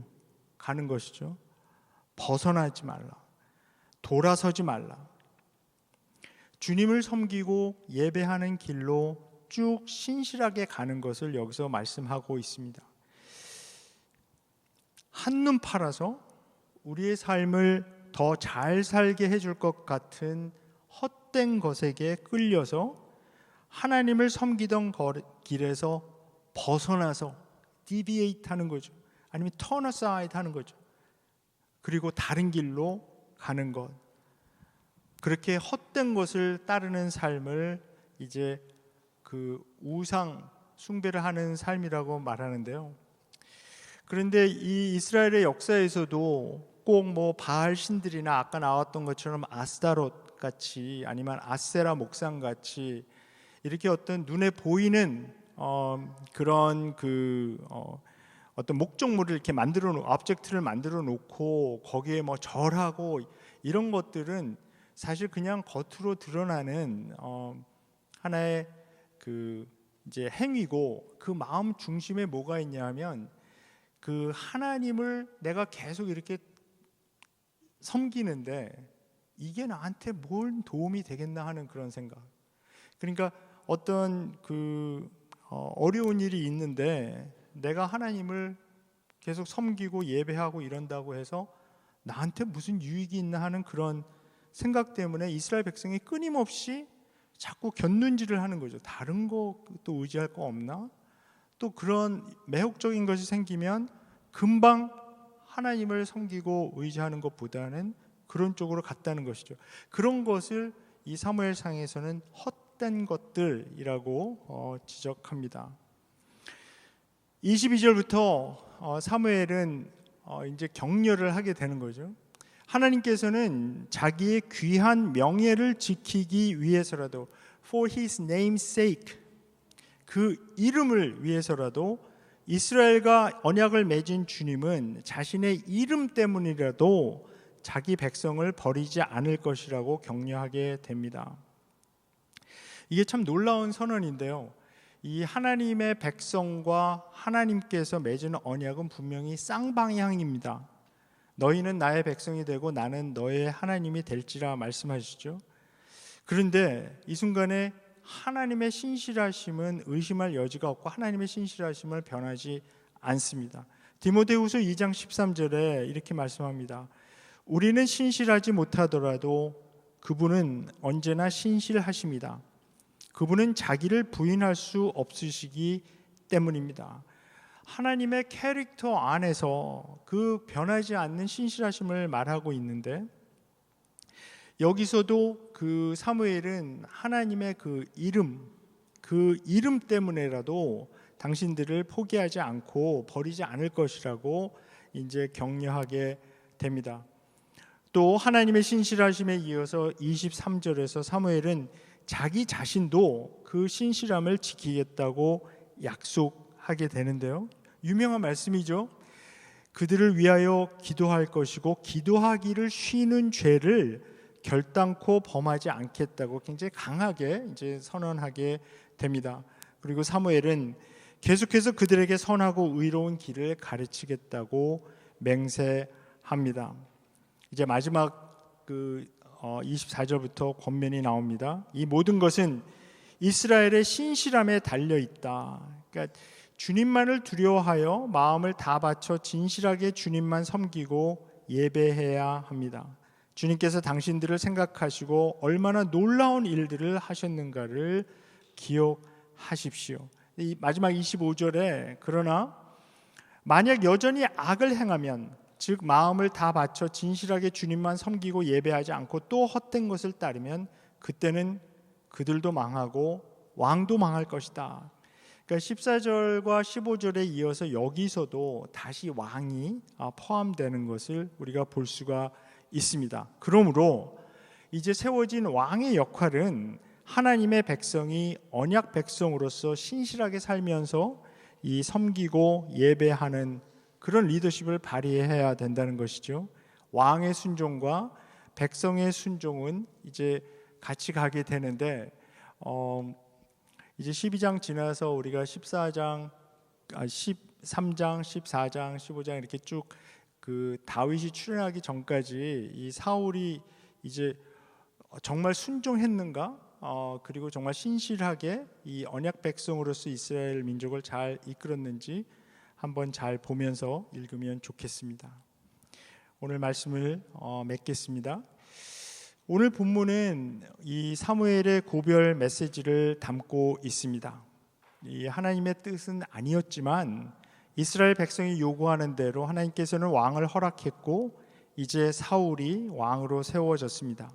가는 것이죠. 벗어나지 말라. 돌아서지 말라. 주님을 섬기고 예배하는 길로 쭉 신실하게 가는 것을 여기서 말씀하고 있습니다. 한눈 팔아서 우리의 삶을 더 잘 살게 해줄 것 같은 헛된 것에게 끌려서 하나님을 섬기던 길에서 벗어나서 deviate 하는 거죠. 아니면 turn aside 하는 거죠. 그리고 다른 길로 가는 것. 그렇게 헛된 것을 따르는 삶을 이제 그 우상 숭배를 하는 삶이라고 말하는데요. 그런데 이 이스라엘의 역사에서도 꼭 뭐 바알 신들이나 아까 나왔던 것처럼 아스타롯 같이, 아니면 아세라 목상 같이 이렇게 어떤 눈에 보이는 그런 어떤 목적물을 이렇게 오브젝트를 만들어 놓고 거기에 뭐 절하고 이런 것들은 사실 그냥 겉으로 드러나는 하나의 그 이제 행위고, 그 마음 중심에 뭐가 있냐면 그 하나님을 내가 계속 이렇게 섬기는데 이게 나한테 뭘 도움이 되겠나 하는 그런 생각. 그러니까 어떤 어려운 일이 있는데 내가 하나님을 계속 섬기고 예배하고 이런다고 해서 나한테 무슨 유익이 있나 하는 그런 생각 때문에 이스라엘 백성이 끊임없이 자꾸 곁눈질을 하는 거죠. 다른 것도 의지할 거 없나? 또 그런 매혹적인 것이 생기면 금방 하나님을 섬기고 의지하는 것보다는 그런 쪽으로 갔다는 것이죠. 그런 것을 이 사무엘상에서는 헛된 것들이라고 지적합니다. 22절부터 사무엘은 이제 격려를 하게 되는 거죠. 하나님께서는 자기의 귀한 명예를 지키기 위해서라도, for his name's sake, 그 이름을 위해서라도 이스라엘과 언약을 맺은 주님은 자신의 이름 때문이라도 자기 백성을 버리지 않을 것이라고 격려하게 됩니다. 이게 참 놀라운 선언인데요. 이 하나님의 백성과 하나님께서 맺은 언약은 분명히 쌍방향입니다. 너희는 나의 백성이 되고 나는 너의 하나님이 될지라 말씀하시죠. 그런데 이 순간에 하나님의 신실하심은 의심할 여지가 없고 하나님의 신실하심을 변하지 않습니다. 디모데후서 2장 13절에 이렇게 말씀합니다. 우리는 신실하지 못하더라도 그분은 언제나 신실하십니다. 그분은 자기를 부인할 수 없으시기 때문입니다. 하나님의 캐릭터 안에서 그 변하지 않는 신실하심을 말하고 있는데, 여기서도 그 사무엘은 하나님의 그 이름 때문에라도 당신들을 포기하지 않고 버리지 않을 것이라고 이제 격려하게 됩니다. 또 하나님의 신실하심에 이어서 23절에서 사무엘은 자기 자신도 그 신실함을 지키겠다고 약속하게 되는데요. 유명한 말씀이죠. 그들을 위하여 기도할 것이고 기도하기를 쉬는 죄를 결단코 범하지 않겠다고 굉장히 강하게 이제 선언하게 됩니다. 그리고 사무엘은 계속해서 그들에게 선하고 의로운 길을 가르치겠다고 맹세합니다. 이제 마지막 24절부터 권면이 나옵니다. 이 모든 것은 이스라엘의 신실함에 달려 있다. 그러니까 주님만을 두려워하여 마음을 다 바쳐 진실하게 주님만 섬기고 예배해야 합니다. 주님께서 당신들을 생각하시고 얼마나 놀라운 일들을 하셨는가를 기억하십시오. 이 마지막 25절에 그러나 만약 여전히 악을 행하면 즉 마음을 다 바쳐 진실하게 주님만 섬기고 예배하지 않고 또 헛된 것을 따르면 그때는 그들도 망하고 왕도 망할 것이다. 그러니까 14절과 15절에 이어서 여기서도 다시 왕이 포함되는 것을 우리가 볼 수가 있습니다. 그러므로 이제 세워진 왕의 역할은 하나님의 백성이 언약 백성으로서 신실하게 살면서 이 섬기고 예배하는 그런 리더십을 발휘해야 된다는 것이죠. 왕의 순종과 백성의 순종은 이제 같이 가게 되는데 이제 12장 지나서 우리가 13장, 14장, 15장 이렇게 쭉 그 다윗이 출현하기 전까지 이 사울이 이제 정말 순종했는가? 그리고 정말 신실하게 이 언약 백성으로서 이스라엘 민족을 잘 이끌었는지 한번 잘 보면서 읽으면 좋겠습니다. 오늘 말씀을 맺겠습니다. 오늘 본문은 이 사무엘의 고별 메시지를 담고 있습니다. 이 하나님의 뜻은 아니었지만 이스라엘 백성이 요구하는 대로 하나님께서는 왕을 허락했고 이제 사울이 왕으로 세워졌습니다.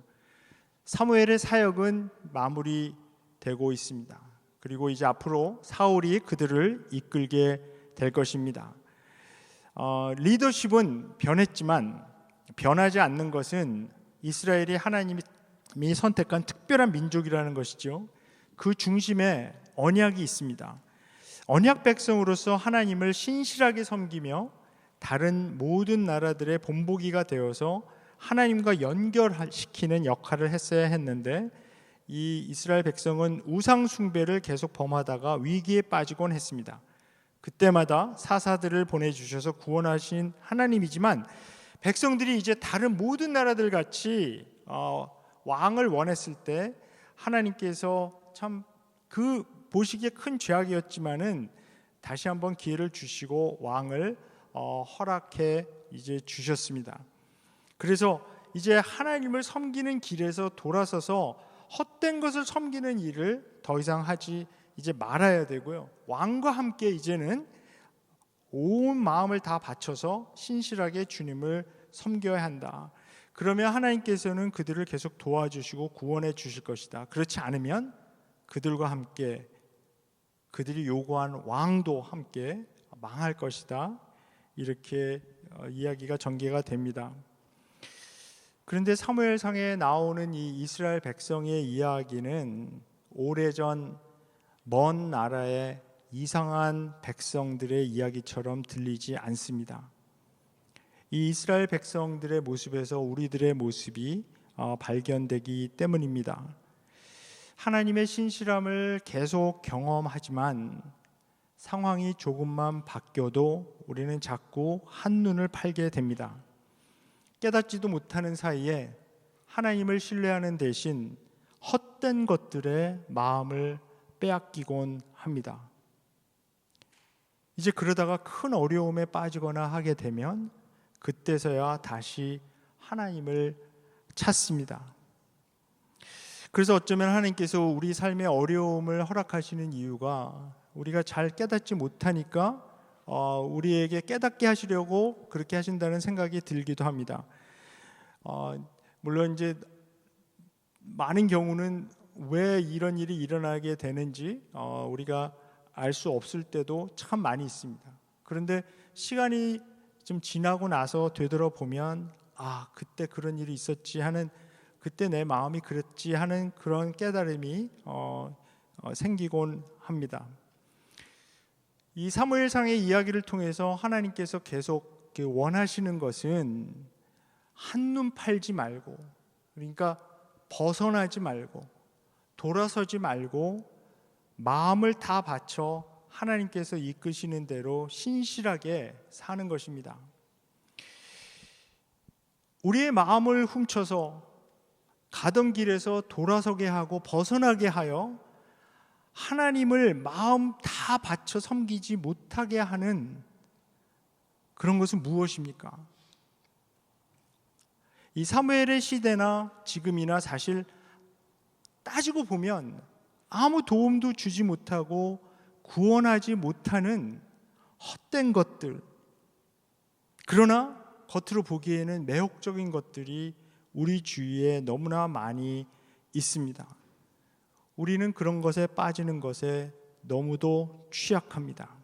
사무엘의 사역은 마무리되고 있습니다. 그리고 이제 앞으로 사울이 그들을 이끌게 될 것입니다. 리더십은 변했지만 변하지 않는 것은 이스라엘이 하나님이 선택한 특별한 민족이라는 것이죠. 그 중심에 언약이 있습니다. 언약 백성으로서 하나님을 신실하게 섬기며 다른 모든 나라들의 본보기가 되어서 하나님과 연결시키는 역할을 했어야 했는데 이 이스라엘 백성은 우상 숭배를 계속 범하다가 위기에 빠지곤 했습니다. 그때마다 사사들을 보내주셔서 구원하신 하나님이지만 백성들이 이제 다른 모든 나라들 같이 왕을 원했을 때 하나님께서 참 그 보시기에 큰 죄악이었지만은 다시 한번 기회를 주시고 왕을 허락해 이제 주셨습니다. 그래서 이제 하나님을 섬기는 길에서 돌아서서 헛된 것을 섬기는 일을 더 이상 하지 이제 말아야 되고요. 왕과 함께 이제는 온 마음을 다 바쳐서 신실하게 주님을 섬겨야 한다. 그러면 하나님께서는 그들을 계속 도와주시고 구원해 주실 것이다. 그렇지 않으면 그들과 함께 그들이 요구한 왕도 함께 망할 것이다. 이렇게 이야기가 전개가 됩니다. 그런데 사무엘상에 나오는 이 이스라엘 백성의 이야기는 오래전 먼 나라의 이상한 백성들의 이야기처럼 들리지 않습니다. 이 이스라엘 백성들의 모습에서 우리들의 모습이 발견되기 때문입니다. 하나님의 신실함을 계속 경험하지만 상황이 조금만 바뀌어도 우리는 자꾸 한눈을 팔게 됩니다. 깨닫지도 못하는 사이에 하나님을 신뢰하는 대신 헛된 것들에 마음을 빼앗기곤 합니다. 이제 그러다가 큰 어려움에 빠지거나 하게 되면 그때서야 다시 하나님을 찾습니다. 그래서 어쩌면 하나님께서 우리 삶의 어려움을 허락하시는 이유가 우리가 잘 깨닫지 못하니까 우리에게 깨닫게 하시려고 그렇게 하신다는 생각이 들기도 합니다. 물론 이제 많은 경우는 왜 이런 일이 일어나게 되는지 우리가 알 수 없을 때도 참 많이 있습니다. 그런데 시간이 좀 지나고 나서 되돌아보면 그때 그런 일이 있었지 하는, 그때 내 마음이 그랬지 하는 그런 깨달음이 생기곤 합니다. 이 사무엘상의 이야기를 통해서 하나님께서 계속 원하시는 것은 한눈 팔지 말고, 그러니까 벗어나지 말고 돌아서지 말고 마음을 다 바쳐 하나님께서 이끄시는 대로 신실하게 사는 것입니다. 우리의 마음을 훔쳐서 가던 길에서 돌아서게 하고 벗어나게 하여 하나님을 마음 다 바쳐 섬기지 못하게 하는 그런 것은 무엇입니까? 이 사무엘의 시대나 지금이나 사실 따지고 보면 아무 도움도 주지 못하고 구원하지 못하는 헛된 것들, 그러나 겉으로 보기에는 매혹적인 것들이 우리 주위에 너무나 많이 있습니다. 우리는 그런 것에 빠지는 것에 너무도 취약합니다.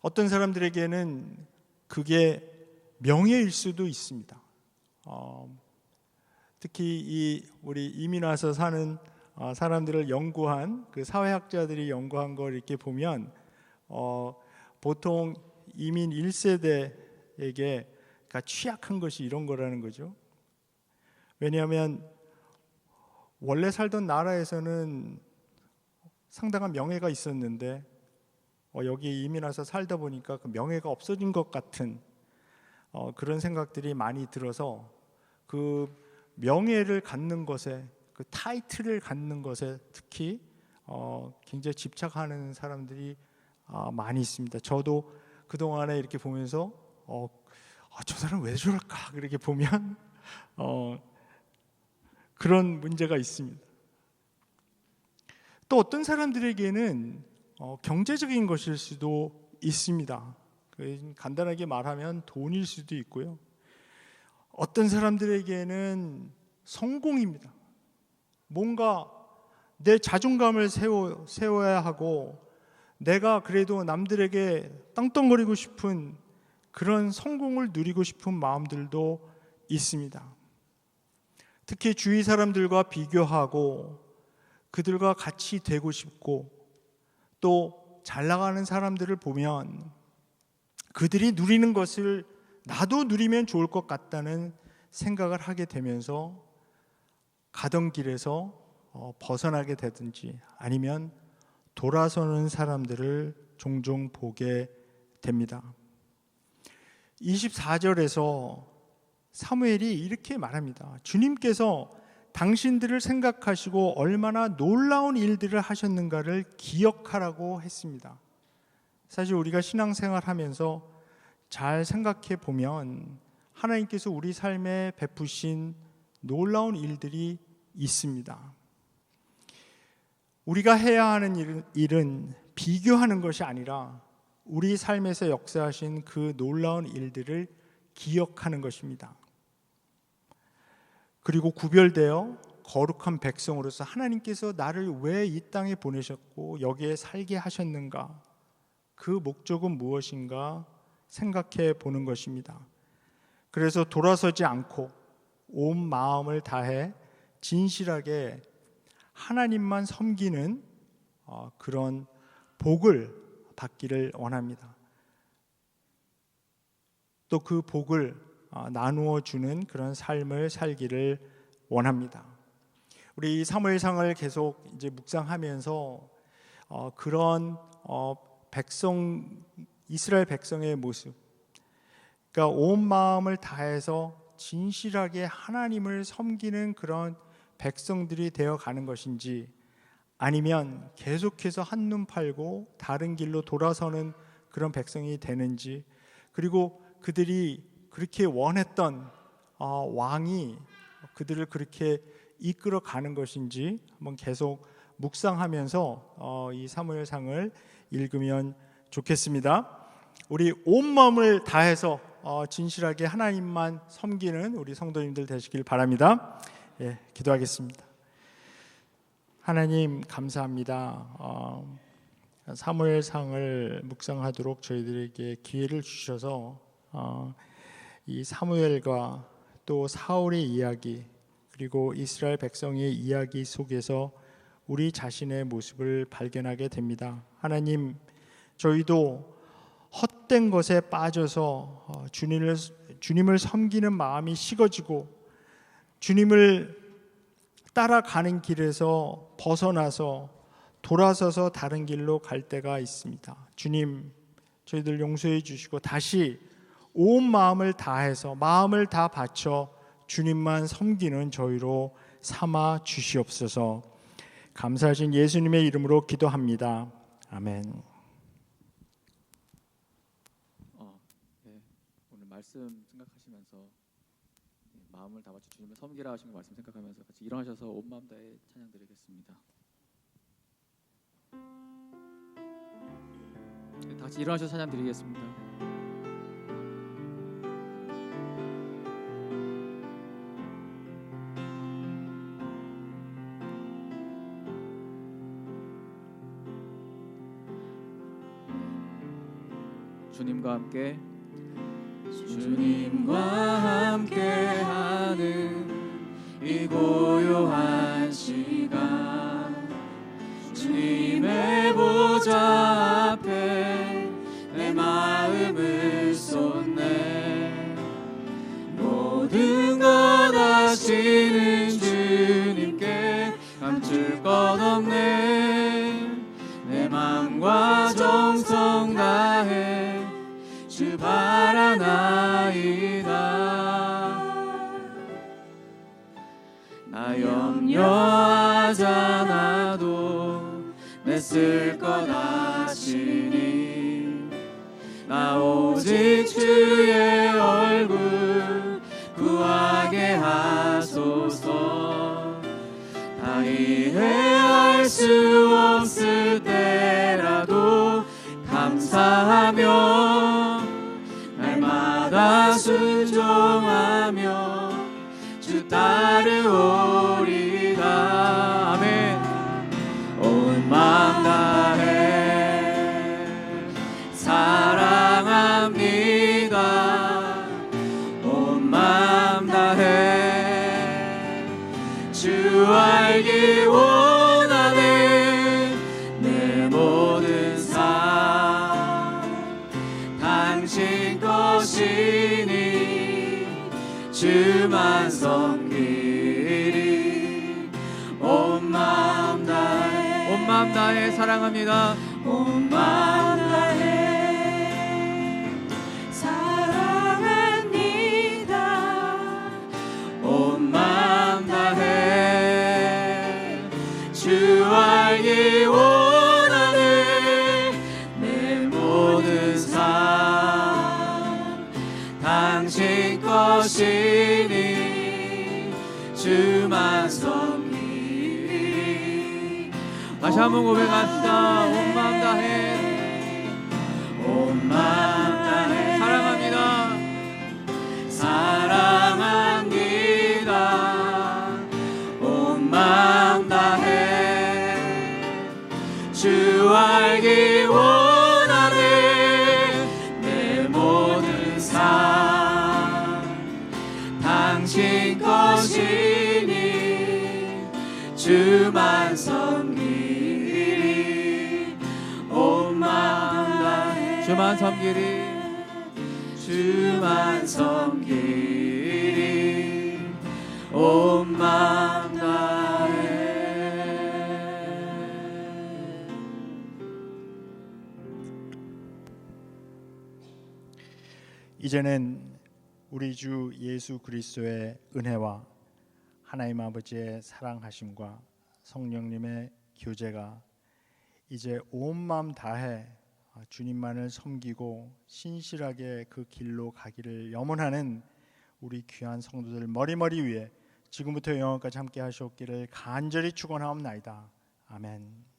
어떤 사람들에게는 그게 명예일 수도 있습니다. 특히 우리 이민 와서 사는 사람들을 연구한 그 사회학자들이 연구한 걸 이렇게 보면 보통 이민 1세대에게 취약한 것이 이런 거라는 거죠. 왜냐하면 원래 살던 나라에서는 상당한 명예가 있었는데 여기 이민 와서 살다 보니까 그 명예가 없어진 것 같은 그런 생각들이 많이 들어서 그 명예를 갖는 것에, 그 타이틀을 갖는 것에 특히 굉장히 집착하는 사람들이 많이 있습니다. 저도 그동안에 이렇게 보면서 저 사람 왜 저럴까 그렇게 보면 그런 문제가 있습니다. 또 어떤 사람들에게는 경제적인 것일 수도 있습니다. 간단하게 말하면 돈일 수도 있고요. 어떤 사람들에게는 성공입니다. 뭔가 내 자존감을 세워야 하고 내가 그래도 남들에게 땅덩거리고 싶은 그런 성공을 누리고 싶은 마음들도 있습니다. 특히 주위 사람들과 비교하고 그들과 같이 되고 싶고 또 잘 나가는 사람들을 보면 그들이 누리는 것을 나도 누리면 좋을 것 같다는 생각을 하게 되면서 가던 길에서 벗어나게 되든지 아니면 돌아서는 사람들을 종종 보게 됩니다. 24절에서 사무엘이 이렇게 말합니다. 주님께서 당신들을 생각하시고 얼마나 놀라운 일들을 하셨는가를 기억하라고 했습니다. 사실 우리가 신앙생활 하면서 잘 생각해 보면 하나님께서 우리 삶에 베푸신 놀라운 일들이 있습니다. 우리가 해야 하는 일은 비교하는 것이 아니라 우리 삶에서 역사하신 그 놀라운 일들을 기억하는 것입니다. 그리고 구별되어 거룩한 백성으로서 하나님께서 나를 왜 이 땅에 보내셨고 여기에 살게 하셨는가, 그 목적은 무엇인가 생각해 보는 것입니다. 그래서 돌아서지 않고 온 마음을 다해 진실하게 하나님만 섬기는 그런 복을 받기를 원합니다. 또 그 복을 나누어 주는 그런 삶을 살기를 원합니다. 우리 사무엘상을 계속 이제 묵상하면서 그런 이스라엘 백성의 모습, 그러니까 온 마음을 다해서 진실하게 하나님을 섬기는 그런 백성들이 되어 가는 것인지, 아니면 계속해서 한눈 팔고 다른 길로 돌아서는 그런 백성이 되는지, 그리고 그들이 그렇게 원했던 왕이 그들을 그렇게 이끌어 가는 것인지 한번 계속 묵상하면서 이 사무엘상을 읽으면 좋겠습니다. 우리 온 마음을 다해서 진실하게 하나님만 섬기는 우리 성도님들 되시길 바랍니다. 예, 기도하겠습니다. 하나님 감사합니다. 사무엘상을 묵상하도록 저희들에게 기회를 주셔서 이 사무엘과 또 사울의 이야기, 그리고 이스라엘 백성의 이야기 속에서 우리 자신의 모습을 발견하게 됩니다. 하나님, 저희도 헛된 것에 빠져서 주님을 섬기는 마음이 식어지고 주님을 따라가는 길에서 벗어나서 돌아서서 다른 길로 갈 때가 있습니다. 주님, 저희들 용서해 주시고 다시 온 마음을 다해서 마음을 다 바쳐 주님만 섬기는 저희로 삼아 주시옵소서. 감사하신 예수님의 이름으로 기도합니다. 아멘. 오늘 말씀 생각하시면서 마음을 다 바쳐 주님을 섬기라 하신 말씀 생각하면서 같이 일어나셔서 온 마음 다해 찬양 드리겠습니다. 다 같이 일어나셔서 찬양 드리겠습니다. 주님과 함께 함께하는 이 고요한 시간, 주님의 보좌 앞에 내 마음을 쏟네. 모든 것 아시는 주님께 감출 것 없네. 내 맘과 정성 다해 주 바라나이다. 나 염려하잖아도 내 쓸 것 아시니. 나 오직 주의 얼굴 구하게 하소서. 다 이해할 수 없을 때라도 감사하며 날마다 순종하며 주 따르오리다. 아멘. 온 마음 다해 사랑합니다. 온 마음 다해 주 알기 원하네. 내 모든 삶 당신 것이니 주만 섬기리. 온 마음 다해, 온 마음 다해 사랑합니다. 온 마음 다해 사랑합니다. 온 마음 다해 주 알기 원하네. 내 모든 삶 당신 것이니 주만 섬기리. 다시 한번 고백합시다. 온 마음 다해, 온 마음 다해 사랑합니다. 사랑합니다. 온 마음 다해 주 알기 원하네. 내 모든 삶 당신 것이니 주만 섬기리. 온 마음 다해 주만 섬기리. 주만 섬기리. 온 마음 다해. 이제는 우리 주 예수 그리스도의 은혜와 하나님 아버지의 사랑하심과 성령님의 교제가 이제 온 마음 다해 주님만을 섬기고 신실하게 그 길로 가기를 염원하는 우리 귀한 성도들 머리머리 위에 지금부터 영원까지 함께 하시옵기를 간절히 축원하옵나이다. 아멘.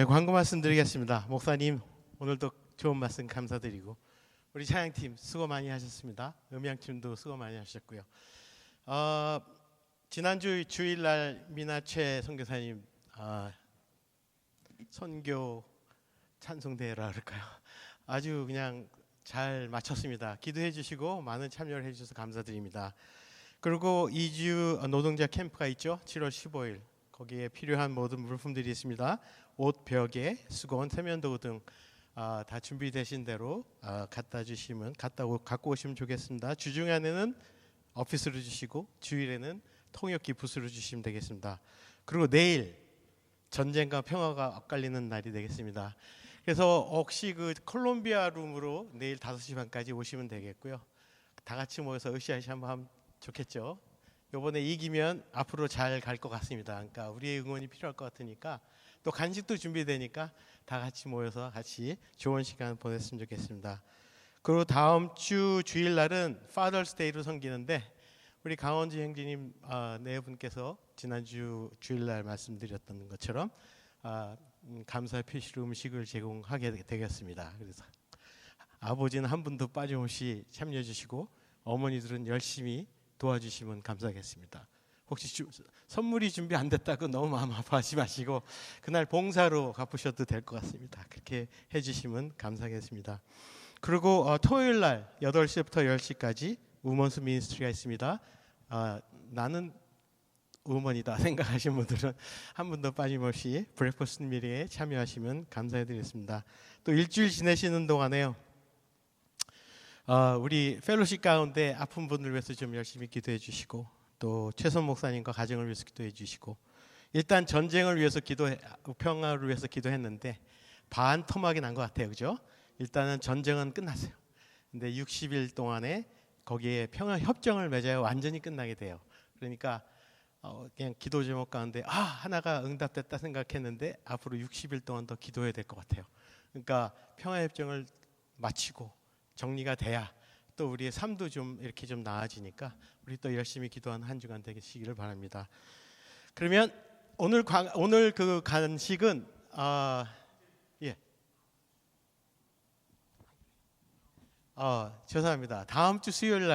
광고 말씀드리겠습니다. 목사님 오늘도 좋은 말씀 감사드리고 우리 찬양팀 수고 많이 하셨습니다. 음향팀도 수고 많이 하셨고요. 지난주 주일날 미나최 선교사님 선교 찬송대회라 그럴까요? 아주 그냥 잘 마쳤습니다. 기도해 주시고 많은 참여를 해주셔서 감사드립니다. 그리고 2주 노동자 캠프가 있죠. 7월 15일 거기에 필요한 모든 물품들이 있습니다. 옷, 벽에, 수건, 세면도구 등 다 준비되신 대로 갖고 오시면 좋겠습니다. 주중에는 오피스로 주시고 주일에는 통역기 부스로 주시면 되겠습니다. 그리고 내일 전쟁과 평화가 엇갈리는 날이 되겠습니다. 그래서 혹시 그 콜롬비아 룸으로 내일 5시 반까지 오시면 되겠고요. 다 같이 모여서 으쌰으쌰 한번 하면 좋겠죠. 이번에 이기면 앞으로 잘 갈 것 같습니다. 그러니까 우리의 응원이 필요할 것 같으니까 또 간식도 준비되니까 다 같이 모여서 같이 좋은 시간 보냈으면 좋겠습니다. 그리고 다음 주 주일 날은 Father's Day로 섬기는데 우리 강원지 형제님 네 분께서 지난주 주일 날 말씀드렸던 것처럼 감사 표시로 음식을 제공하게 되겠습니다. 그래서 아버지는 한 분도 빠짐없이 참여해 주시고 어머니들은 열심히 도와주시면 감사하겠습니다. 혹시 선물이 준비 안 됐다고 너무 마음 아파하지 마시고 그날 봉사로 갚으셔도 될 것 같습니다. 그렇게 해주시면 감사하겠습니다. 그리고 토요일 날 8시부터 10시까지 우먼스 미니스트리가 있습니다. 나는 우먼이다 생각하시는 분들은 한 분도 빠짐없이 브레이퍼스트 미리에 참여하시면 감사해드리겠습니다. 또 일주일 지내시는 동안에요. 우리 펠로십 가운데 아픈 분들 위해서 좀 열심히 기도해 주시고 또 최선 목사님과 가정을 위해서 기도해 주시고 일단 전쟁을 위해서 평화를 위해서 기도했는데 반 토막이 난 것 같아요. 그죠? 일단은 전쟁은 끝났어요. 근데 60일 동안에 거기에 평화 협정을 맺어야 완전히 끝나게 돼요. 그러니까 그냥 기도 제목 가운데 하나가 응답됐다 생각했는데 앞으로 60일 동안 더 기도해야 될 것 같아요. 그러니까 평화 협정을 마치고 정리가 돼야 또 우리의 삶도 좀 이렇게 좀 나아지니까 우리 또 열심히 기도하는 한 주간 되시기를 바랍니다. 그러면 오늘 그 간식은 죄송합니다. 다음 주 수요일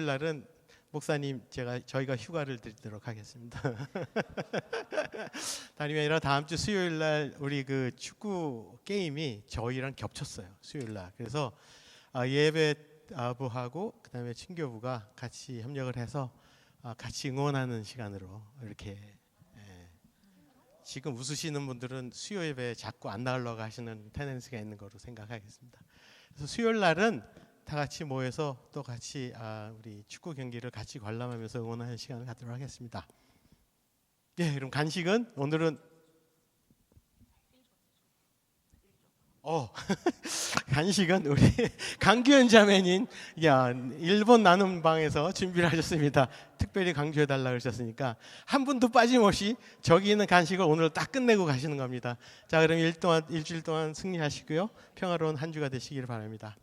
날은 목사님 저희가 휴가를 드리도록 하겠습니다. 다름이 아니라 다음 주 수요일 날 우리 그 축구 게임이 저희랑 겹쳤어요. 수요일 날. 그래서 예배부하고 그다음에 친교부가 같이 협력을 해서 같이 응원하는 시간으로 이렇게 지금 웃으시는 분들은 수요 예배 자꾸 안 나오려고 하시는 텐den스가 있는 거로 생각하겠습니다. 그래서 수요일 날은 다 같이 모여서 또 같이 우리 축구 경기를 같이 관람하면서 응원하는 시간을 갖도록 하겠습니다. 그럼 간식은 오늘은 간식은 우리 강규현 자매님 일본 나눔 방에서 준비를 하셨습니다. 특별히 강조해 달라고 하셨으니까 한 분도 빠짐없이 저기 있는 간식을 오늘 딱 끝내고 가시는 겁니다. 자, 그럼 일주일 동안 승리하시고요. 평화로운 한 주가 되시기를 바랍니다.